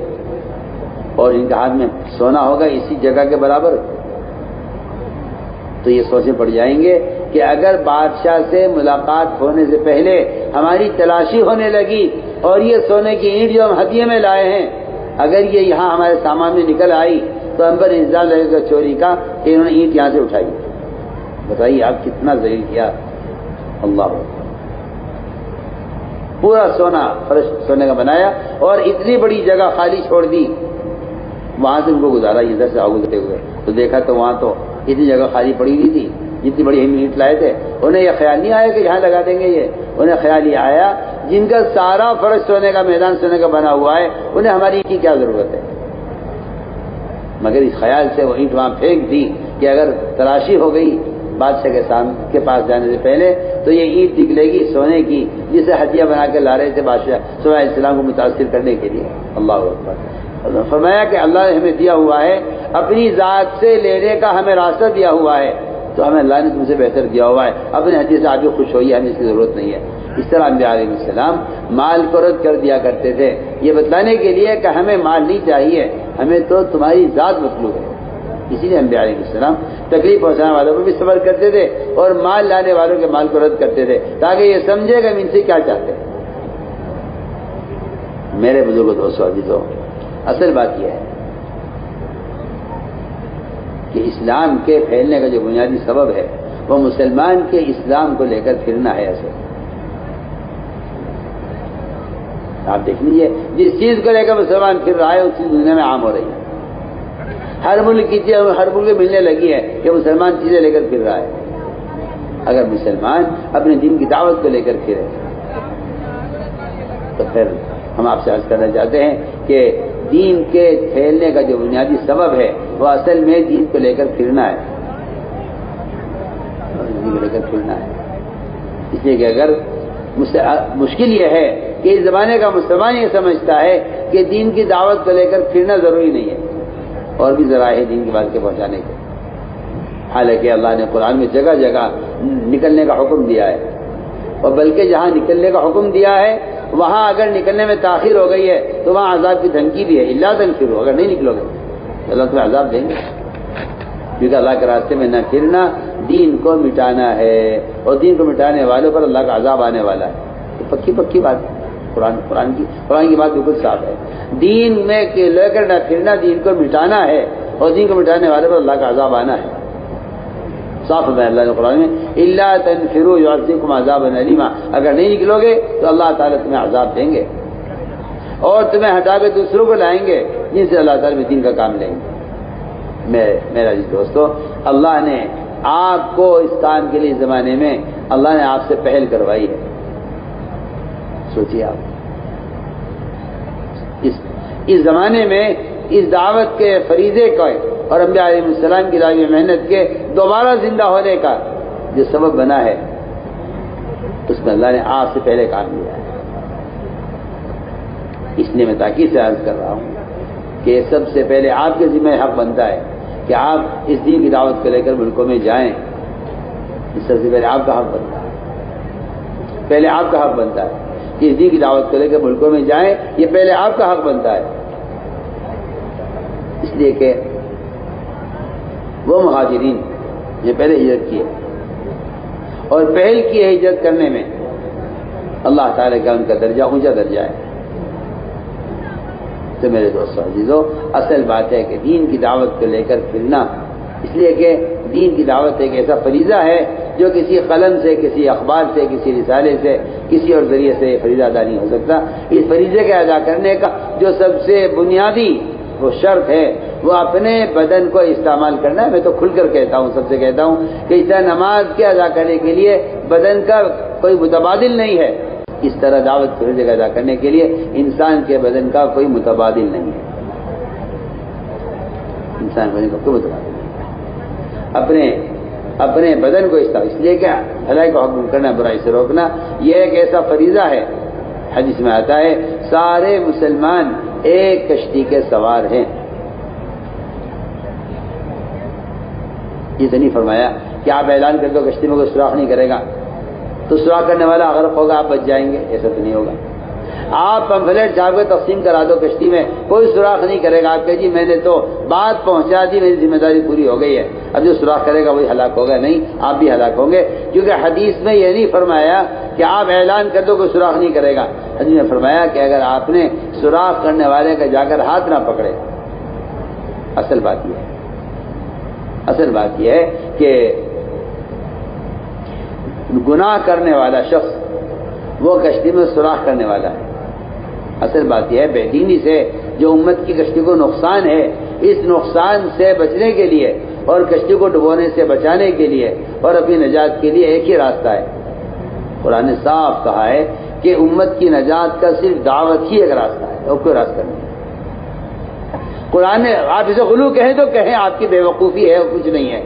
اور ان کے ہاتھ میں سونا ہوگا اسی جگہ کے برابر۔ تو یہ سوچیں پڑ جائیں گے کہ اگر بادشاہ سے ملاقات ہونے سے پہلے ہماری تلاشی ہونے لگی اور یہ سونے کی اینٹ جو ہم ہدیے میں لائے ہیں اگر یہ یہاں ہمارے سامان میں نکل آئی تو ہم پر الزام لگے گا چوری کا کہ انہوں نے اینٹ یہاں سے اٹھائی. بتائیے آپ کتنا ذلیل کیا. اللہ پورا سونا فرش سونے کا بنایا اور اتنی بڑی جگہ خالی چھوڑ دی. وہاں سے ان کو گزارا ادھر سے گزرتے ہوئے تو دیکھا تو وہاں تو اتنی جگہ خالی پڑی ہوئی تھی جتنی بڑی ہم اینٹ لائے تھے. انہیں یہ خیال نہیں آیا کہ یہاں لگا دیں گے. انہیں خیال یہ آیا جن کا سارا فرش سونے کا میدان سونے کا بنا ہوا ہے انہیں ہماری اینٹ کی کیا ضرورت ہے. مگر اس خیال سے وہ اینٹ وہاں پھینک دی کہ اگر تلاشی ہو گئی بادشاہ کے پاس جانے سے پہلے تو یہ اینٹ نکلے گی سونے کی جسے ہدیہ بنا کے لا رہے تھے بادشاہ سلیمان علیہ السلام کو متاثر کرنے کے لیے. اللہ اکبر. فرمایا کہ اللہ نے ہمیں دیا ہوا ہے اپنی ذات سے لینے کا ہمیں راستہ دیا ہوا ہے تو ہمیں اللہ نے تم سے بہتر دیا ہوا ہے. اپنے ہدیے سے آپ بھی خوش ہوئیے, ہمیں اس کی ضرورت نہیں ہے. اس طرح انبیاء علیہ السلام مال کو رد کر دیا کرتے تھے یہ بتلانے کے لیے کہ ہمیں مال نہیں چاہیے, ہمیں تو تمہاری ذات مطلوب ہے. اسی لیے انبیاء علیہ السلام تکلیف پہنچانے والوں کو بھی صبر کرتے تھے اور مال لانے والوں کے مال کو رد کرتے تھے تاکہ یہ سمجھے کہ ہم ان سے کیا چاہتے ہیں. میرے بزرگوں دوستوں عزیزوں, اصل بات یہ ہے کہ اسلام کے پھیلنے کا جو بنیادی سبب ہے وہ مسلمان کے اسلام کو لے کر پھرنا ہے. اصل آپ دیکھ لیجیے جس چیز کو لے کر مسلمان پھر رہا ہے اس چیز دنیا میں عام ہو رہی ہے. ہر ملک کی چیز ہر ملک میں ملنے لگی ہے کہ مسلمان چیزیں لے کر پھر رہا ہے. اگر مسلمان اپنے دین کی دعوت کو لے کر پھرے تو پھر ہم آپ سے عرض کرنا چاہتے ہیں کہ دین کے پھیلنے کا جو بنیادی سبب ہے وہ اصل میں دین کو لے کر پھرنا ہے. دین کو لے کر پھرنا ہے. اس لیے کہ اگر مشکل یہ ہے کہ اس زمانے کا مسلمان یہ سمجھتا ہے کہ دین کی دعوت کو لے کر پھرنا ضروری نہیں ہے اور بھی ذرائع ہے دین کی بات کے پہنچانے کے. حالانکہ اللہ نے قرآن میں جگہ جگہ نکلنے کا حکم دیا ہے اور بلکہ جہاں نکلنے کا حکم دیا ہے وہاں اگر نکلنے میں تاخیر ہو گئی ہے تو وہاں عذاب کی دھمکی بھی ہے. اللہ تنفروا, اگر نہیں نکلو گے تو اللہ تمہیں عذاب دیں گے. کیونکہ اللہ کے راستے میں نہ پھرنا دین کو مٹانا ہے اور دین کو مٹانے والوں پر اللہ کا عذاب آنے والا ہے. یہ پکی بات ہے. قرآن کی بات بالکل صاف ہے. دین میں لے کر نہ پھرنا دین کو مٹانا ہے اور دین کو مٹانے والے پر اللہ کا عذاب آنا ہے. صاف ہے اللہ نے قرآن میں الا تنفروا يعذبكم عذابا الیما, اگر نہیں نکلو گے تو اللہ تعالیٰ تمہیں عذاب دیں گے اور تمہیں ہٹا کے دوسروں کو لائیں گے جن سے اللہ تعالیٰ دین کا کام لیں گے. میرا جی دوستو, اللہ نے آپ کو اس کام کے لیے زمانے میں اللہ نے آپ سے پہل کروائی ہے. سوچیے آپ اس زمانے میں اس دعوت کے فریضے کا اور انبیاء علیہ السلام کی دعوی محنت کے دوبارہ زندہ ہونے کا جو سبب بنا ہے اس میں اللہ نے آپ سے پہلے کام لیا ہے. اس لیے میں تاکید سے عرض کر رہا ہوں کہ سب سے پہلے آپ کے ذمہ حق بنتا ہے کہ آپ اس دین کی دعوت کو لے کر ملکوں میں جائیں. اس سب سے پہلے آپ کا حق بنتا ہے. پہلے آپ کا حق بنتا ہے کہ اس دین کی دعوت کو لے کر ملکوں میں جائیں. یہ پہلے آپ کا حق بنتا ہے. اس لیے کہ وہ مہاجرین جو پہلے ہجرت کیے اور پہل کی ہے ہجرت کرنے میں, اللہ تعالیٰ کا ان کا درجہ اونچا درجہ ہے. تو میرے دوستوں عزیزوں, اصل بات ہے کہ دین کی دعوت کو لے کر پھرنا, اس لیے کہ دین کی دعوت ایک ایسا فریضہ ہے جو کسی قلم سے, کسی اخبار سے, کسی رسالے سے, کسی اور ذریعے سے یہ فریضہ ادا نہیں ہو سکتا. اس فریضے کے ادا کرنے کا جو سب سے بنیادی وہ شرط ہے وہ اپنے بدن کو استعمال کرنا ہے. میں تو کھل کر کہتا ہوں, سب سے کہتا ہوں کہ اس طرح نماز کے ادا کرنے کے لیے بدن کا کوئی متبادل نہیں ہے, اس طرح دعوت فریضے کا ادا کرنے کے لیے انسان کے بدن کا کوئی متبادل نہیں ہے. انسان بدن کا کوئی متبادل نہیں ہے. اپنے بدن کو اس لیے کہ بھلائی کو حکم کرنا, برائی سے روکنا, یہ ایک ایسا فریضہ ہے. حدیث میں آتا ہے سارے مسلمان ایک کشتی کے سوار ہیں. یہ تو نہیں فرمایا کہ آپ اعلان کر دو کشتی میں کوئی سوراخ نہیں کرے گا تو سوراخ کرنے والا غرق ہوگا, آپ بچ جائیں گے. ایسا تو نہیں ہوگا. آپ پمفلیٹ چھاپ کے تقسیم کرا دو کشتی میں, کوئی سوراخ نہیں کرے گا. آپ کہ جی میں نے تو بات پہنچا دی, میری ذمہ داری پوری ہو گئی ہے, اب جو سوراخ کرے گا وہی ہلاک ہوگا. نہیں, آپ بھی ہلاک ہوں گے. کیونکہ حدیث میں یہ نہیں فرمایا کہ آپ اعلان کر دو کہ سوراخ نہیں کرے گا. حضرت نے فرمایا کہ اگر آپ نے سوراخ کرنے والے کا جا کر ہاتھ نہ پکڑے. اصل بات یہ ہے کہ گناہ کرنے والا شخص وہ کشتی میں سوراخ کرنے والا ہے. اصل بات یہ ہے بے دینی سے جو امت کی کشتی کو نقصان ہے، اس نقصان سے بچنے کے لیے اور کشتی کو ڈبونے سے بچانے کے لیے اور اپنی نجات کے لیے ایک ہی راستہ ہے. قرآن نے صاف کہا ہے کہ امت کی نجات کا صرف دعوت ہی ایک راستہ ہے اور کوئی راستہ نہیں. قرآن نے آپ اسے غلو کہیں تو کہیں، آپ کی بے وقوفی ہے اور کچھ نہیں ہے،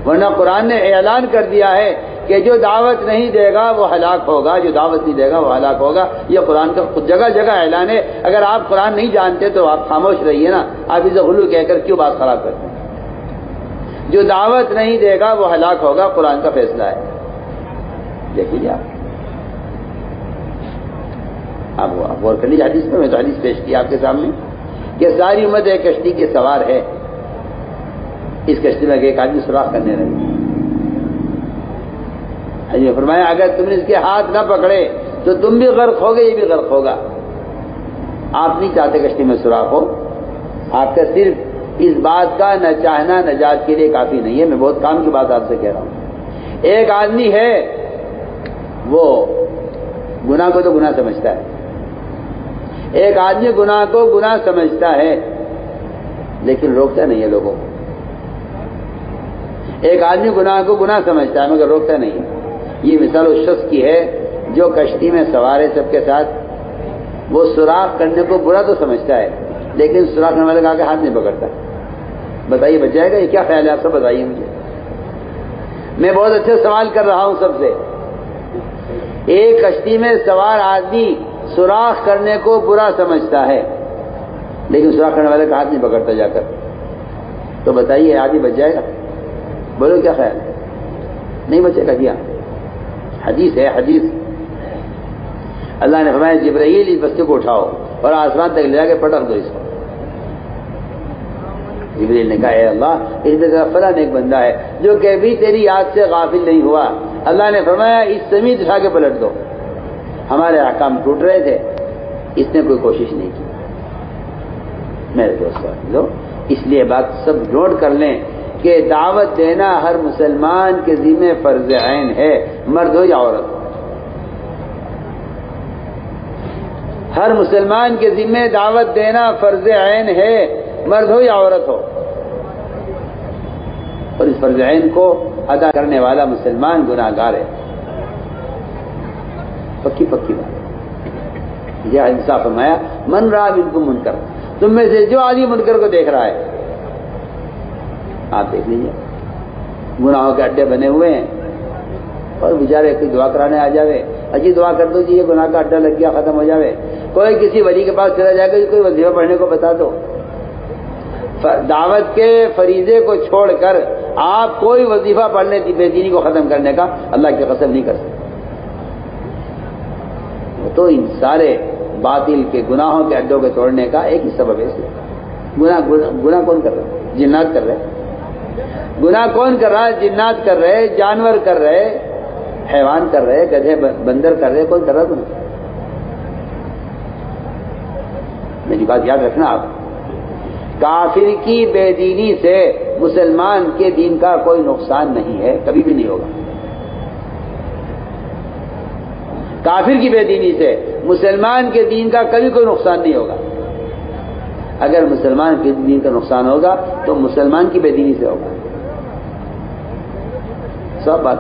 ورنہ قرآن نے اعلان کر دیا ہے کہ جو دعوت نہیں دے گا وہ ہلاک ہوگا، جو دعوت نہیں دے گا وہ ہلاک ہوگا. یہ قرآن کا جگہ جگہ اعلان ہے. اگر آپ قرآن نہیں جانتے تو آپ خاموش رہیے نا، آپ اسے غلو کہہ کر کیوں بات خراب کرتے ہیں؟ جو دعوت نہیں دے گا وہ ہلاک ہوگا، قرآن کا فیصلہ ہے. دیکھیے آپ غور کر لیجیے حدیث میں. میں تو حدیث پیش کی آپ کے سامنے کہ ساری امت ایک کشتی کے سوار ہے. اس کشتی میں ایک آدمی سوراخ کرنے رہے. حضرت فرمایا اگر تم نے اس کے ہاتھ نہ پکڑے تو تم بھی غرق ہوگے، یہ بھی غرق ہوگا. آپ نہیں چاہتے کشتی میں سوراخ ہو. آپ کا صرف اس بات کا نہ چاہنا نجات کے لیے کافی نہیں ہے. میں بہت کام کی بات آپ سے کہہ رہا ہوں. ایک آدمی ہے وہ گناہ کو تو گناہ سمجھتا ہے. ایک آدمی گناہ کو گناہ سمجھتا ہے لیکن روکتا نہیں ہے لوگوں کو. ایک آدمی گناہ کو گناہ سمجھتا ہے مگر روکتا نہیں ہے. یہ مثال اس شخص کی ہے جو کشتی میں سوار ہے سب کے ساتھ. وہ سوراخ کرنے کو برا تو سمجھتا ہے لیکن سوراخ کرنے والے کا آگے ہاتھ نہیں پکڑتا. بتائیے بچ جائے گا؟ یہ کیا خیال ہے آپ سب بتائیے مجھے. میں بہت اچھا سوال کر رہا ہوں سب سے. ایک کشتی میں سوار آدمی سوراخ کرنے کو برا سمجھتا ہے لیکن سوراخ کرنے والے کا ہاتھ نہیں پکڑتا جا کر. تو بتائیے آدمی بچ جائے گا؟ بولو کیا خیال ہے؟ نہیں بچے گا. کیا حدیث ہے، حدیث اللہ نے فرمایا جبرائیل اس بستی کو اٹھاؤ اور آسمان تک لے جا کے پٹک دو اس کو. جبرائیل نے کہا اے اللہ اس میں ذرا فلاں ایک بندہ ہے جو کبھی تیری یاد سے غافل نہیں ہوا. اللہ نے فرمایا اس سمیت اٹھا کے پلٹ دو. ہمارے احکام ٹوٹ رہے تھے، اس نے کوئی کوشش نہیں کی. میرے دوستو اس لیے بات سب نوٹ کر لیں کہ دعوت دینا ہر مسلمان کے ذمہ فرض عین ہے، مرد ہو یا عورت. ہر مسلمان کے ذمہ دعوت دینا فرض عین ہے، مرد ہو یا عورت ہو. اور اس فرض عین کو ادا کرنے والا مسلمان گناہگار ہے. پکی بات. یہ انصاف فرمایا من رأى منکم منکر، تم میں سے جو آدمی منکر کو دیکھ رہا ہے. آپ دیکھ لیجیے گناہوں کے اڈے بنے ہوئے ہیں اور بیچارے کوئی دعا کرانے آ جاوے، اجی دعا کر دو جی یہ گناہ کا اڈا لگ گیا ختم ہو جاوے. کوئی کسی ولی کے پاس چلا جائے گا کوئی وظیفہ پڑھنے کو بتا دو. دعوت کے فریضے کو چھوڑ کر آپ کوئی وظیفہ پڑھنے بے دینی کو ختم کرنے کا اللہ کی قسم نہیں کر سکتے. تو ان سارے باطل کے گناہوں کے اڈوں کے توڑنے کا ایک ہی سبب ہے. گناہ کون کر رہا ہے؟ جنات کر رہے. گناہ کون کر رہا ہے؟ جنات کر رہے، جانور کر رہے، حیوان کر رہے، گدھے بندر کر رہے. کون کر رہا گناہ؟ میری بات یاد رکھنا آپ. کافر کی بے دینی سے مسلمان کے دین کا کوئی نقصان نہیں ہے، کبھی بھی نہیں ہوگا. کافر کی بے دینی سے مسلمان کے دین کا کبھی کوئی نقصان نہیں ہوگا. اگر مسلمان کے دین کا نقصان ہوگا تو مسلمان کی بے دینی سے ہوگا. سب بات.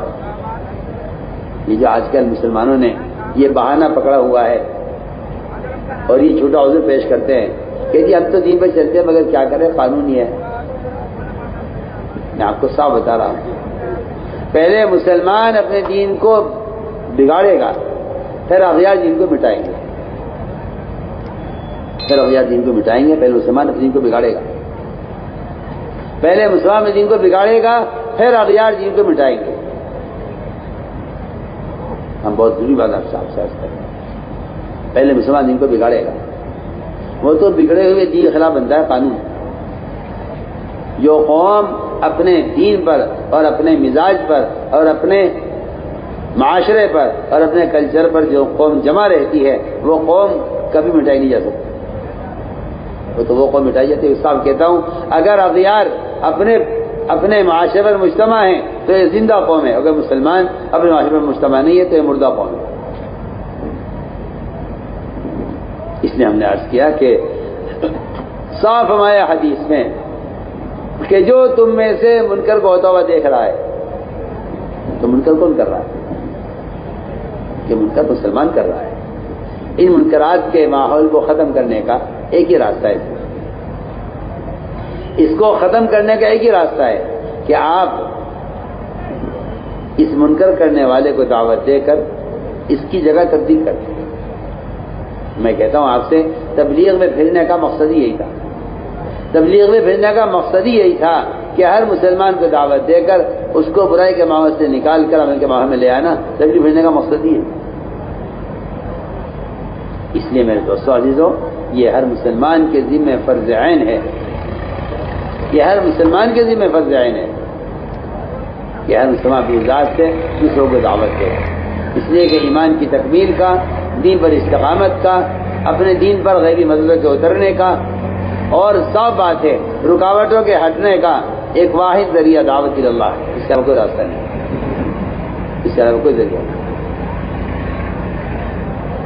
یہ جو آج کل مسلمانوں نے یہ بہانہ پکڑا ہوا ہے اور یہ جھوٹا عذر پیش کرتے ہیں کہ جی ہم تو دین پہ چلتے ہیں مگر کیا کریں قانون ہی ہے. میں آپ کو صاف بتا رہا ہوں، پہلے مسلمان اپنے دین کو بگاڑے گا پھر اغیار دین کو مٹائیں گے. پہلے مسلمان اپنے دین کو بگاڑے گا، پہلے مسلمان اپنے دین کو بگاڑے گا پھر اغیار دین کو مٹائیں گے. ہم بہت ضروری بات آپ صاحب سے کریں. پہلے مسلمان دین کو بگاڑے گا، وہ تو بگڑے ہوئے دین کے خلاف بنتا ہے قانون. جو قوم اپنے دین پر اور اپنے مزاج پر اور اپنے معاشرے پر اور اپنے کلچر پر جو قوم جمع رہتی ہے وہ قوم کبھی مٹائی نہیں جا سکتی، وہ قوم مٹائی جاتی ہے۔ صاحب کہتا ہوں اگر اغیار اپنے معاشرے پر مجتمع ہیں تو یہ زندہ قوم ہے، اگر مسلمان اپنے معاشرے پر مجتمع نہیں ہے تو یہ مردہ قوم ہے۔ اس لیے ہم نے عرض کیا کہ صاف ہمارے حدیث میں کہ جو تم میں سے منکر کو ہوتا ہوا دیکھ رہا ہے تو منکر کون کر رہا ہے؟ کہ منکر مسلمان کر رہا ہے۔ ان منکرات کے ماحول کو ختم کرنے کا ایک ہی راستہ ہے، اس کو ختم کرنے کا ایک ہی راستہ ہے کہ آپ اس منکر کرنے والے کو دعوت دے کر اس کی جگہ تبدیل کر دیں۔ میں کہتا ہوں آپ سے تبلیغ میں پھرنے کا مقصد ہی یہی تھا، تبلیغ میں پھرنے کا مقصد ہی یہی تھا کہ ہر مسلمان کو دعوت دے کر اس کو برائی کے ماحول سے نکال کر عمل کے ماحول میں لے آنا، تبلیغ پھرنے کا مقصد ہی ہے۔ اس لیے میرے دوستو عزیزو، یہ ہر مسلمان کے ذمہ فرض عین ہے، یہ ہر مسلمان کے ذمہ فرض عین ہے کہ ہر مسلمان اپنی ذات سے دوسروں کو دعوت دے، اس لیے کہ ایمان کی تکمیل کا، دین پر استقامت کا، اپنے دین پر غیبی مدد کے اترنے کا، اور صاف بات ہے رکاوٹوں کے ہٹنے کا ایک واحد ذریعہ دعوت اللہ ہے، اس کا کوئی راستہ نہیں، اس کا کوئی ذریعہ نہیں۔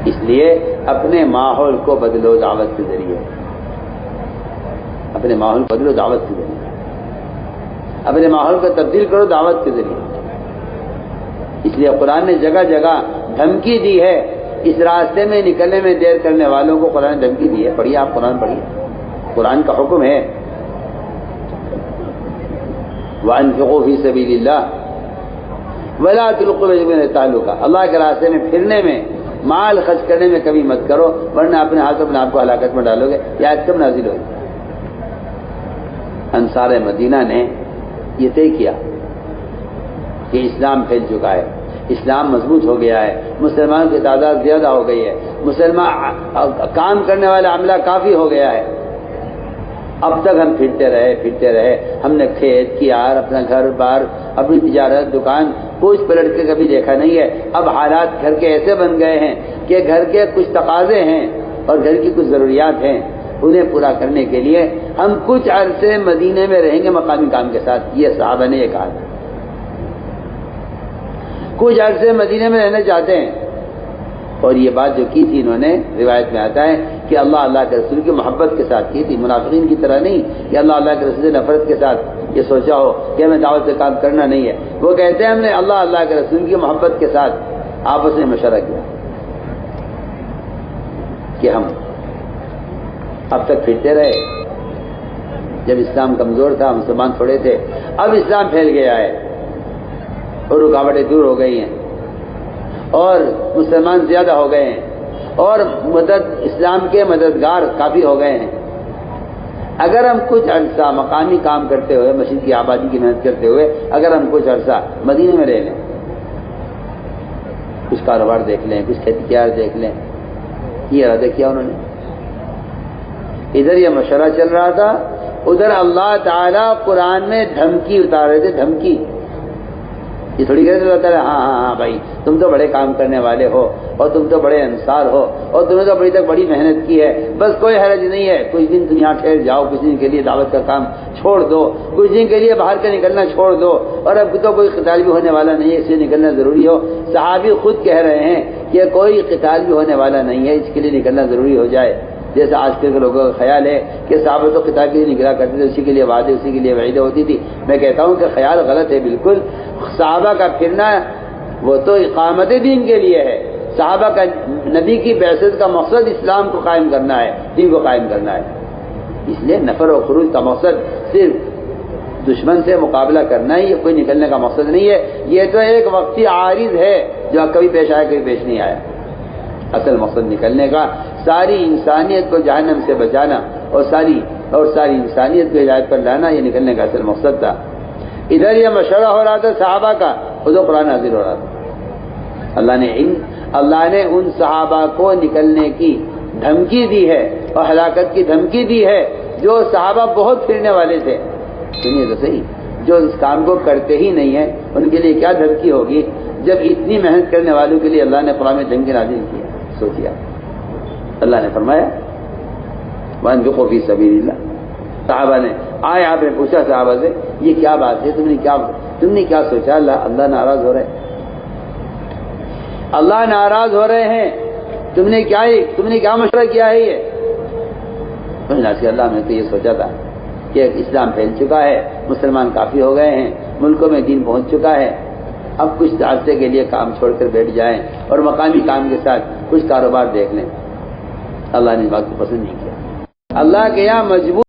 اس لیے اپنے ماحول کو بدلو دعوت کے ذریعے، اپنے ماحول کو بدلو دعوت کے ذریعے، اپنے ماحول کو تبدیل کرو دعوت کے ذریعے۔ اس لیے قرآن نے جگہ جگہ دھمکی دی ہے، اس راستے میں نکلنے میں دیر کرنے والوں کو قرآن نے دھمکی دی ہے۔ پڑھیے آپ قرآن پڑھیے، قرآن کا حکم ہے وَأَنفِقُوا فِي سَبِيلِ اللَّهِ وَلَا تُلْقُوا بِأَيْدِيكُمْ إِلَى التَّهْلُكَةِ، اللہ کے راستے میں پھرنے میں، مال خرچ کرنے میں کبھی مت کرو ورنہ اپنے ہاتھوں اپنے آپ کو ہلاکت میں ڈالو گے۔ یہ آیت کب نازل ہوئی؟ انصار مدینہ نے یہ طے کیا کہ اسلام پھیل چکا ہے، اسلام مضبوط ہو گیا ہے، مسلمانوں کی تعداد زیادہ ہو گئی ہے، مسلمان کام کرنے والا عملہ کافی ہو گیا ہے۔ اب تک ہم پھرتے رہے، ہم نے کھیت کیار، اپنا گھر بار، اپنی تجارت، دکان کچھ پلٹ کے کبھی دیکھا نہیں ہے۔ اب حالات گھر کے ایسے بن گئے ہیں کہ گھر کے کچھ تقاضے ہیں اور گھر کی کچھ ضروریات ہیں، انہیں پورا کرنے کے لیے ہم کچھ عرصے مدینے میں رہیں گے مقامی کام کے ساتھ۔ یہ صحابہ نے یہ کہا تھا، کچھ عرصے مدینے میں رہنا چاہتے ہیں، اور یہ بات جو کی تھی انہوں نے، روایت میں آتا ہے کہ اللہ کے رسول کی محبت کے ساتھ کی تھی، منافقین کی طرح نہیں کہ اللہ کے رسول سے نفرت کے ساتھ یہ سوچا ہو کہ ہمیں دعوت سے کام کرنا نہیں ہے۔ وہ کہتے ہیں ہم نے اللہ کے رسول کی محبت کے ساتھ آپس میں مشورہ کیا کہ ہم اب تک پھرتے رہے، جب اسلام کمزور تھا، مسلمان تھوڑے تھے، اب اسلام پھیل گیا ہے اور رکاوٹیں دور ہو گئی ہیں اور مسلمان زیادہ ہو گئے ہیں اور اسلام کے مددگار کافی ہو گئے ہیں۔ اگر ہم کچھ عرصہ مقامی کام کرتے ہوئے، مسجد کی آبادی کی محنت کرتے ہوئے اگر ہم کچھ عرصہ مدینے میں رہ لیں، کچھ کاروبار دیکھ لیں، کچھ کھیتی کیار دیکھ لیں، یہ ارادہ کیا انہوں نے۔ ادھر یہ مشورہ چل رہا تھا، ادھر اللہ تعالیٰ قرآن میں دھمکی اتار رہے تھے، دھمکی۔ یہ تھوڑی کہتے اللہ تعالیٰ ہاں بھائی تم تو بڑے کام کرنے والے ہو اور تم تو بڑے انصار ہو اور تم نے تو ابھی تک بڑی محنت کی ہے، بس کوئی حرج نہیں ہے، کچھ دن تم یہاں ٹھہر جاؤ، کچھ دن کے لیے دعوت کا کام چھوڑ دو، کچھ دن کے لیے باہر کا نکلنا چھوڑ دو، اور اب تو کوئی قتال بھی ہونے والا نہیں ہے اس لیے نکلنا ضروری ہو۔ صحابی خود کہہ رہے ہیں کہ کوئی قتال بھی ہونے والا نہیں ہے اس کے لیے نکلنا ضروری ہو جائے۔ جیسا آج کل کے لوگوں کا خیال ہے کہ صحابہ تو قتال کے لیے نکلا کرتے تھے، اسی کے لیے وعدے، اسی کے لیے وعیدیں ہوتی تھی۔ میں کہتا ہوں کہ خیال غلط ہے بالکل۔ صحابہ کا پھرنا وہ تو اقامت دین کے لیے ہے، صحابہ کا نبی کی بعثت کا مقصد اسلام کو قائم کرنا ہے، دین کو قائم کرنا ہے۔ اس لیے نفر و خروج کا مقصد صرف دشمن سے مقابلہ کرنا ہی، یہ کوئی نکلنے کا مقصد نہیں ہے، یہ تو ایک وقتی عارض ہے جو کبھی پیش آیا کبھی پیش نہیں آیا۔ اصل مقصد نکلنے کا ساری انسانیت کو جہنم سے بچانا اور ساری انسانیت کو ہدایت پر لانا، یہ نکلنے کا اصل مقصد تھا۔ ادھر یہ مشورہ ہو رہا تھا صحابہ کا، ادھر قرآن نازل ہو رہا تھا۔ اللہ نے ان صحابہ کو نکلنے کی دھمکی دی ہے اور ہلاکت کی دھمکی دی ہے جو صحابہ بہت پھرنے والے تھے۔ سنیے تو صحیح، جو اس کام کو کرتے ہی نہیں ہیں ان کے لیے کیا دھمکی ہوگی۔ جب اتنی محنت کرنے والوں کے لیے اللہ نے قرآن میں جنگ نازل کیا، سوچیا اللہ نے فرمایا وانفقوا فی سبیل اللہ. صحابہ نے آئے، آپ نے پوچھا صحابہ سے یہ کیا بات ہے، تم نے کیا سوچا؟ اللہ ناراض ہو رہے ہیں، اللہ ناراض ہو رہے ہیں، تم نے کیا مشورہ کیا ہے؟ یہ اللہ ہم نے تو یہ سوچا تھا کہ اسلام پھیل چکا ہے، مسلمان کافی ہو گئے ہیں، ملکوں میں دین پہنچ چکا ہے، اب کچھ عرصے کے لیے کام چھوڑ کر بیٹھ جائیں اور مقامی کام کے ساتھ کچھ کاروبار دیکھ لیں. اللہ نے اس بات کو پسند نہیں کیا. اللہ کے یہاں مجبور